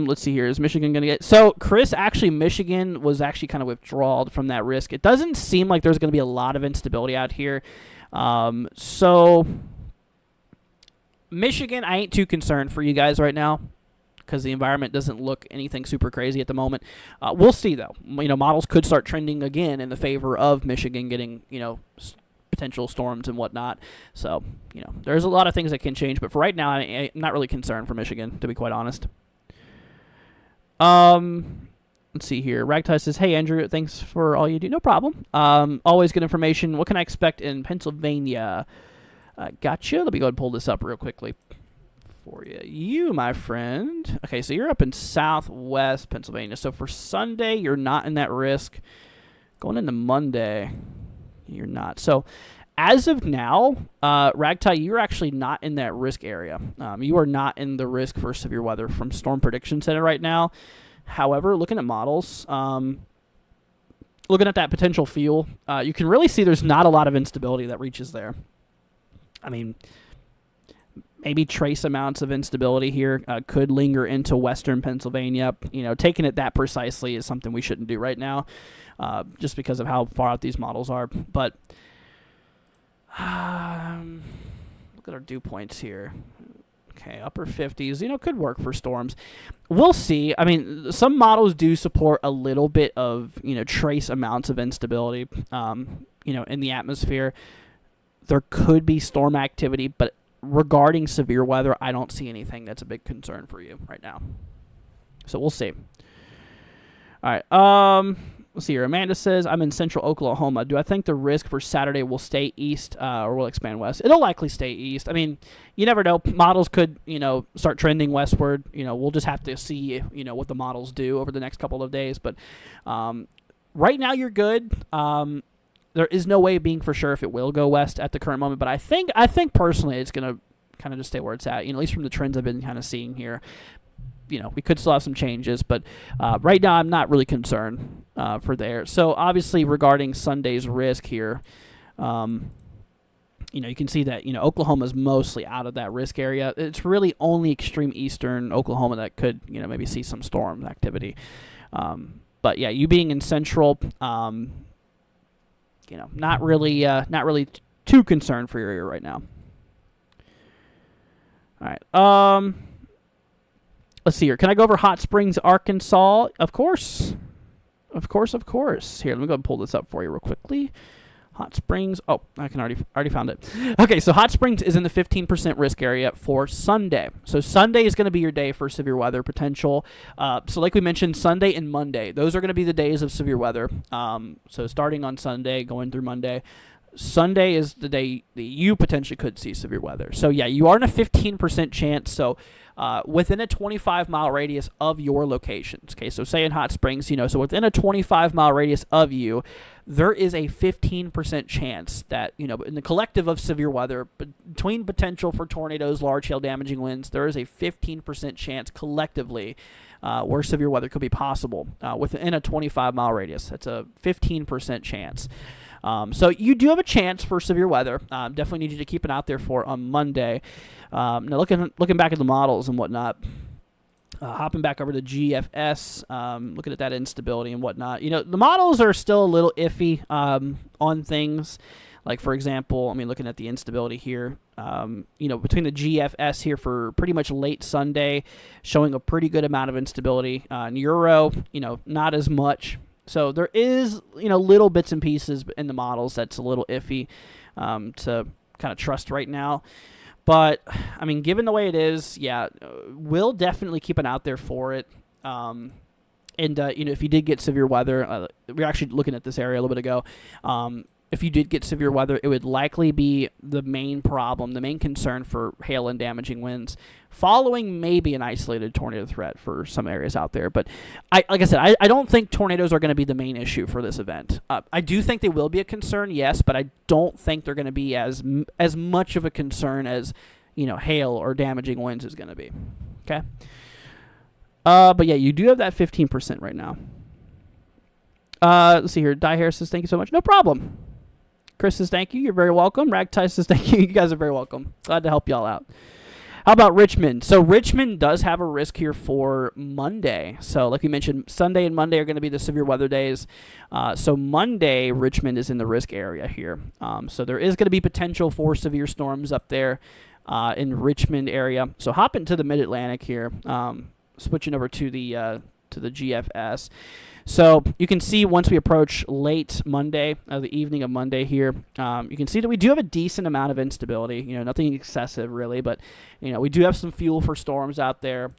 Let's see here. Is Michigan going to get... So, Chris, actually, Michigan was actually kind of withdrawed from that risk. It doesn't seem like there's going to be a lot of instability out here. So, Michigan, I ain't too concerned for you guys right now because the environment doesn't look anything super crazy at the moment. We'll see, though. Models could start trending again in the favor of Michigan getting, potential storms and whatnot. So, there's a lot of things that can change. But for right now, I'm not really concerned for Michigan, to be quite honest. Let's see here. Ragtie says, hey, Andrew, thanks for all you do. No problem. Always good information. What can I expect in Pennsylvania? Gotcha. Let me go ahead and pull this up real quickly for you. You, my friend. Okay, so you're up in southwest Pennsylvania. So for Sunday, you're not in that risk. Going into Monday, you're not. So as of now, Ragtie, you're actually not in that risk area. You are not in the risk for severe weather from Storm Prediction Center right now. However, looking at models, looking at that potential fuel, you can really see there's not a lot of instability that reaches there. I mean, maybe trace amounts of instability here could linger into western Pennsylvania. Taking it that precisely is something we shouldn't do right now, just because of how far out these models are. But look at our dew points here. Okay, upper 50s, could work for storms. We'll see. I mean, some models do support a little bit of, trace amounts of instability, in the atmosphere. There could be storm activity, but regarding severe weather, I don't see anything that's a big concern for you right now. So we'll see. All right. Let's see here. Amanda says, I'm in central Oklahoma. Do I think the risk for Saturday will stay east or will expand west? It'll likely stay east. I mean, you never know. Models could, start trending westward. We'll just have to see, what the models do over the next couple of days. But right now you're good. There is no way of being for sure if it will go west at the current moment. But I think personally it's going to kind of just stay where it's at, at least from the trends I've been kind of seeing here. We could still have some changes, but right now I'm not really concerned for there. So obviously regarding Sunday's risk here, you can see that, Oklahoma's mostly out of that risk area. It's really only extreme eastern Oklahoma that could, maybe see some storm activity. But yeah, you being in central, not really too concerned for your area right now. All right. Let's see here. Can I go over Hot Springs, Arkansas? Of course. Of course. Here, let me go and pull this up for you real quickly. Hot Springs. Oh, I can already found it. Okay, so Hot Springs is in the 15% risk area for Sunday. So Sunday is going to be your day for severe weather potential. So like we mentioned, Sunday and Monday, those are going to be the days of severe weather. So starting on Sunday, going through Monday. Sunday is the day that you potentially could see severe weather. So yeah, you are in a 15% chance. So within a 25-mile radius of your locations. Okay, so say in Hot Springs, so within a 25-mile radius of you, there is a 15% chance that, in the collective of severe weather, between potential for tornadoes, large hail damaging winds, there is a 15% chance collectively where severe weather could be possible within a 25-mile radius. That's a 15% chance. So you do have a chance for severe weather. Definitely need you to keep an eye out there for on Monday. Now looking back at the models and whatnot, hopping back over to GFS, looking at that instability and whatnot. The models are still a little iffy on things. Like, for example, looking at the instability here, between the GFS here for pretty much late Sunday, showing a pretty good amount of instability. In Euro, not as much. So there is, little bits and pieces in the models that's a little iffy to kind of trust right now. But, given the way it is, yeah, we'll definitely keep an eye out there for it. And, if you did get severe weather, we were actually looking at this area a little bit ago. If you did get severe weather, it would likely be the main problem, the main concern for hail and damaging winds, following maybe an isolated tornado threat for some areas out there. But like I said, I don't think tornadoes are going to be the main issue for this event. I do think they will be a concern, yes, but I don't think they're going to be as much of a concern as, hail or damaging winds is going to be. Okay? But yeah, you do have that 15% right now. Let's see here. Die Harris says, thank you so much. No problem. Chris says, thank you. You're very welcome. Ragtie says, thank you. You guys are very welcome. Glad to help y'all out. How about Richmond? So Richmond does have a risk here for Monday. So like we mentioned, Sunday and Monday are going to be the severe weather days. So Monday, Richmond is in the risk area here. So there is going to be potential for severe storms up there. in Richmond area. So hop into the Mid-Atlantic here, switching over to the GFS. So you can see once we approach late Monday, the evening of Monday here, you can see that we do have a decent amount of instability. Nothing excessive really, but we do have some fuel for storms out there.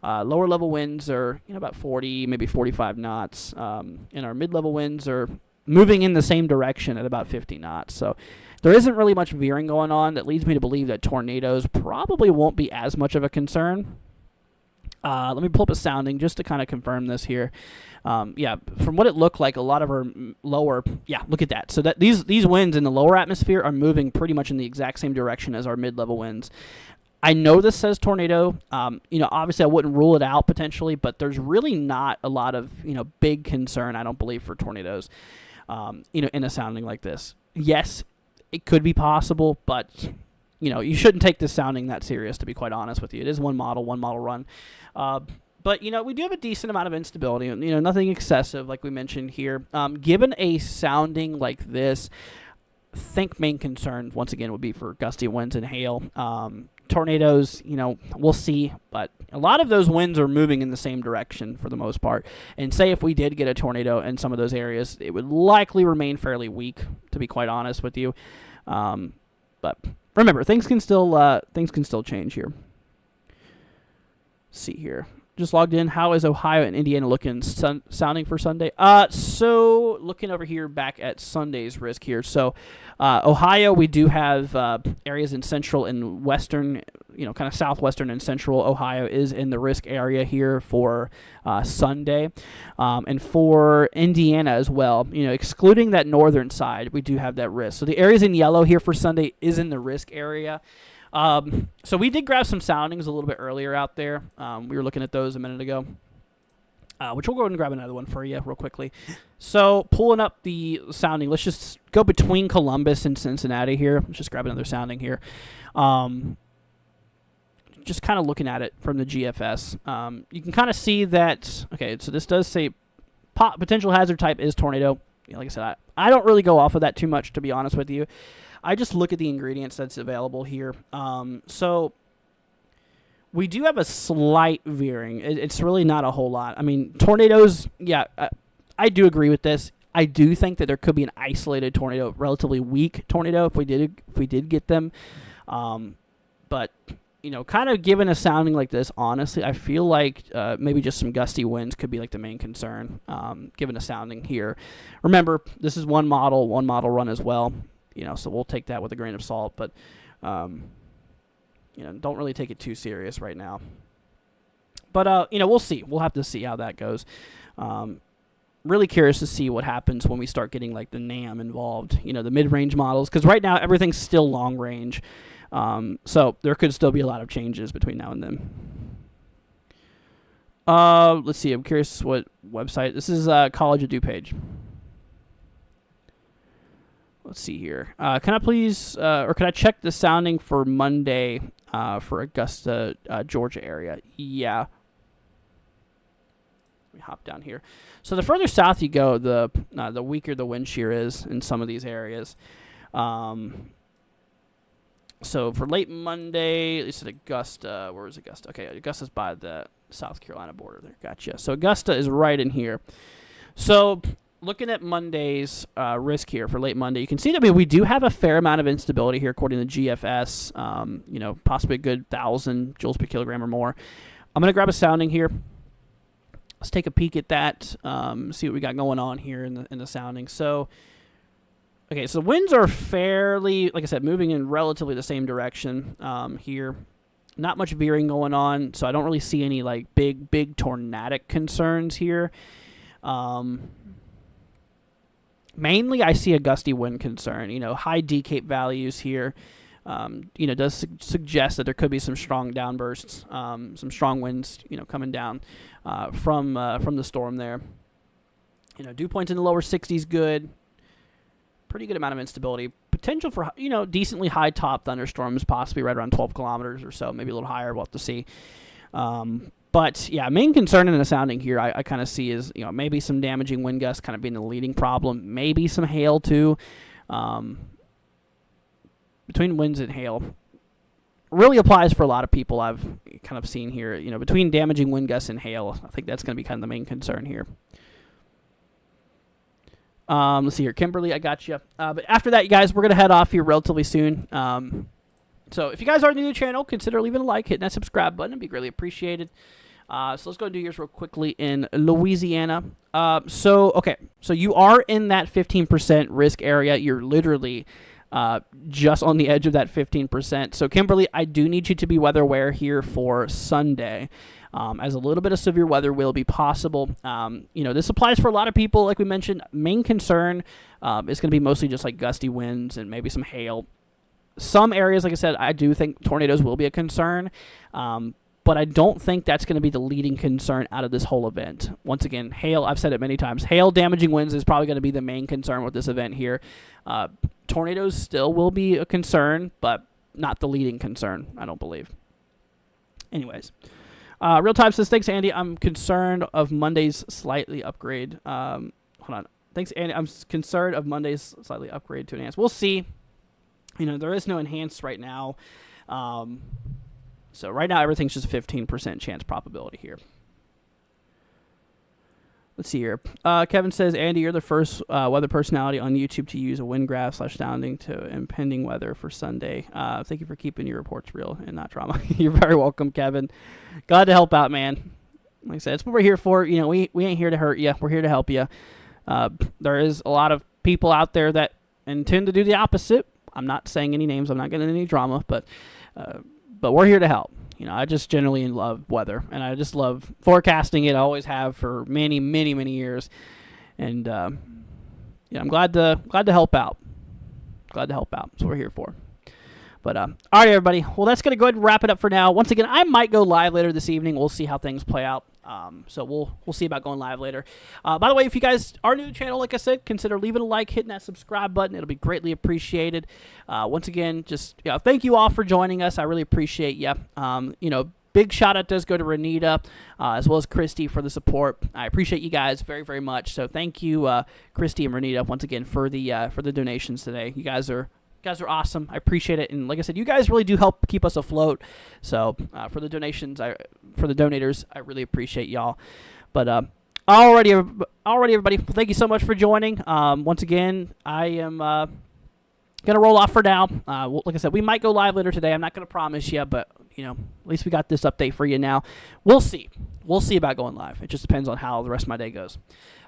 Lower level winds are about 40, maybe 45 knots, and our mid-level winds are moving in the same direction at about 50 knots. So there isn't really much veering going on. That leads me to believe that tornadoes probably won't be as much of a concern. Let me pull up a sounding just to kind of confirm this here. Yeah, from what it looked like, a lot of our lower, look at that. So that these winds in the lower atmosphere are moving pretty much in the exact same direction as our mid-level winds. I know this says tornado. Obviously I wouldn't rule it out potentially, but there's really not a lot of, big concern, I don't believe, for tornadoes, in a sounding like this. Yes, it could be possible, but, you shouldn't take this sounding that serious, to be quite honest with you. It is one model run. But, we do have a decent amount of instability, nothing excessive like we mentioned here. Given a sounding like this, I think main concern, once again, would be for gusty winds and hail. Tornadoes, we'll see, but a lot of those winds are moving in the same direction for the most part. And say if we did get a tornado in some of those areas, it would likely remain fairly weak, to be quite honest with you. But remember, things can still change here. Let's see here. Just logged in. How is Ohio and Indiana looking sounding for Sunday? So looking over here back at Sunday's risk here. So Ohio, we do have areas in central and western, kind of southwestern and central Ohio is in the risk area here for Sunday. And for Indiana as well, excluding that northern side, we do have that risk. So the areas in yellow here for Sunday is in the risk area. So we did grab some soundings a little bit earlier out there. We were looking at those a minute ago, which we'll go ahead and grab another one for you real quickly. So pulling up the sounding, let's just go between Columbus and Cincinnati here. Let's just grab another sounding here. Just kind of looking at it from the GFS. You can kind of see that, okay, so this does say potential hazard type is tornado. Like I said, I don't really go off of that too much, to be honest with you. I just look at the ingredients that's available here. So we do have a slight veering. It's really not a whole lot. I mean, tornadoes, I do agree with this. I do think that there could be an isolated tornado, relatively weak tornado if we did get them. But kind of given a sounding like this, honestly, I feel like maybe just some gusty winds could be like the main concern, given a sounding here. Remember, this is one model run as well. So we'll take that with a grain of salt, but, don't really take it too serious right now. But, we'll see. We'll have to see how that goes. Really curious to see what happens when we start getting, like, the NAM involved, the mid-range models, because right now everything's still long-range. So there could still be a lot of changes between now and then. Let's see. I'm curious what website. This is College of DuPage. Let's see here. Can I please, or can I check the sounding for Monday for Augusta, Georgia area? Yeah. Let me hop down here. So the further south you go, the weaker the wind shear is in some of these areas. So for late Monday, at least at Augusta, where is Augusta? Okay, Augusta's by the South Carolina border there. Gotcha. So Augusta is right in here. So looking at Monday's risk here for late Monday, you can see that we do have a fair amount of instability here according to GFS, possibly a good 1,000 joules per kilogram or more. I'm going to grab a sounding here. Let's take a peek at that, see what we got going on here in the sounding. So, okay, so winds are fairly, like I said, moving in relatively the same direction here. Not much veering going on, so I don't really see any like big tornadic concerns here. Mainly, I see a gusty wind concern. High D-Cape values here. Does suggest that there could be some strong downbursts, some strong winds, coming down from the storm there. Dew points in the lower 60s, good. Pretty good amount of instability. Potential for, decently high top thunderstorms, possibly right around 12 kilometers or so, maybe a little higher. We'll have to see. But, yeah, main concern in the sounding here I kind of see is, maybe some damaging wind gusts kind of being the leading problem. Maybe some hail, too. Between winds and hail, really applies for a lot of people I've kind of seen here. Between damaging wind gusts and hail, I think that's going to be kind of the main concern here. Let's see here. Kimberly, I got you. But after that, you guys, we're going to head off here relatively soon. So if you guys are new to the channel, consider leaving a like, hitting that subscribe button. It'd be greatly appreciated. So let's go and do yours real quickly in Louisiana. So you are in that 15% risk area. You're literally just on the edge of that 15%. So Kimberly, I do need you to be weather aware here for Sunday, as a little bit of severe weather will be possible. This applies for a lot of people. Like we mentioned, main concern is going to be mostly just like gusty winds and maybe some hail. Some areas, like I said, I do think tornadoes will be a concern, but I don't think that's going to be the leading concern out of this whole event. Once again, hail, I've said it many times, hail damaging winds is probably going to be the main concern with this event here. Tornadoes still will be a concern, but not the leading concern, I don't believe. Anyways, Real Time says, thanks, Andy. I'm concerned of Monday's slightly upgrade. Hold on. Thanks, Andy. I'm concerned of Monday's slightly upgrade to enhanced. We'll see. There is no enhanced right now. So right now, everything's just 15% chance probability here. Let's see here. Kevin says, Andy, you're the first weather personality on YouTube to use a wind graph / sounding to impending weather for Sunday. Thank you for keeping your reports real and not drama. You're very welcome, Kevin. Glad to help out, man. Like I said, it's what we're here for. We ain't here to hurt you. We're here to help you. There is a lot of people out there that intend to do the opposite. I'm not saying any names. I'm not getting any drama, but we're here to help. I just generally love weather, and I just love forecasting it. I always have for many, many, many years, and I'm glad to help out. Glad to help out. That's what we're here for. But all right, everybody. Well, that's gonna go ahead and wrap it up for now. Once again, I might go live later this evening. We'll see how things play out. So we'll see about going live later. By the way, if you guys are new to the channel, like I said, consider leaving a like, hitting that subscribe button. It'll be greatly appreciated. Once again, just thank you all for joining us. I really appreciate you. Big shout out does go to Renita, as well as Christy for the support. I appreciate you guys very, very much. So thank you, Christy and Renita, once again for the donations today. You guys are awesome. I appreciate it, and like I said, you guys really do help keep us afloat. So for the donations, for the donators, I really appreciate y'all. But already, everybody, thank you so much for joining. Once again, I am gonna roll off for now. Like I said, we might go live later today. I'm not gonna promise you, but at least we got this update for you now. We'll see. We'll see about going live. It just depends on how the rest of my day goes.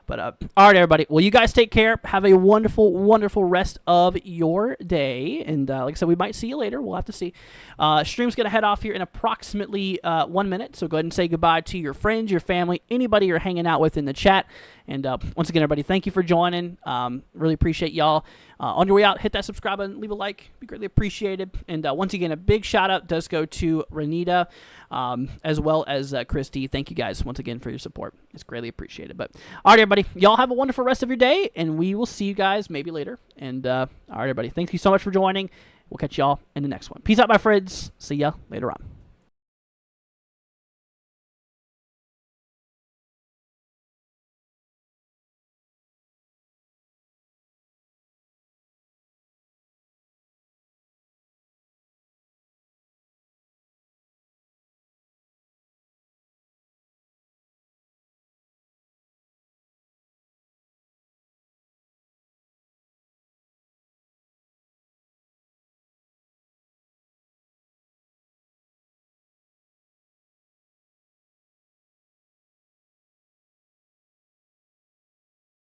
But all right, everybody. Well, you guys take care. Have a wonderful, wonderful rest of your day. And like I said, we might see you later. We'll have to see. Stream's going to head off here in approximately 1 minute. So go ahead and say goodbye to your friends, your family, anybody you're hanging out with in the chat. And once again, everybody, thank you for joining. Really appreciate y'all. On your way out, hit that subscribe button, leave a like. Be greatly appreciated. And once again, a big shout out does go to Renita, as well as Christy. Thank you guys once again for your support. It's greatly appreciated. But all right, everybody, y'all have a wonderful rest of your day, and we will see you guys maybe later. And all right, everybody, thank you so much for joining. We'll catch y'all in the next one. Peace out, my friends. See ya later on.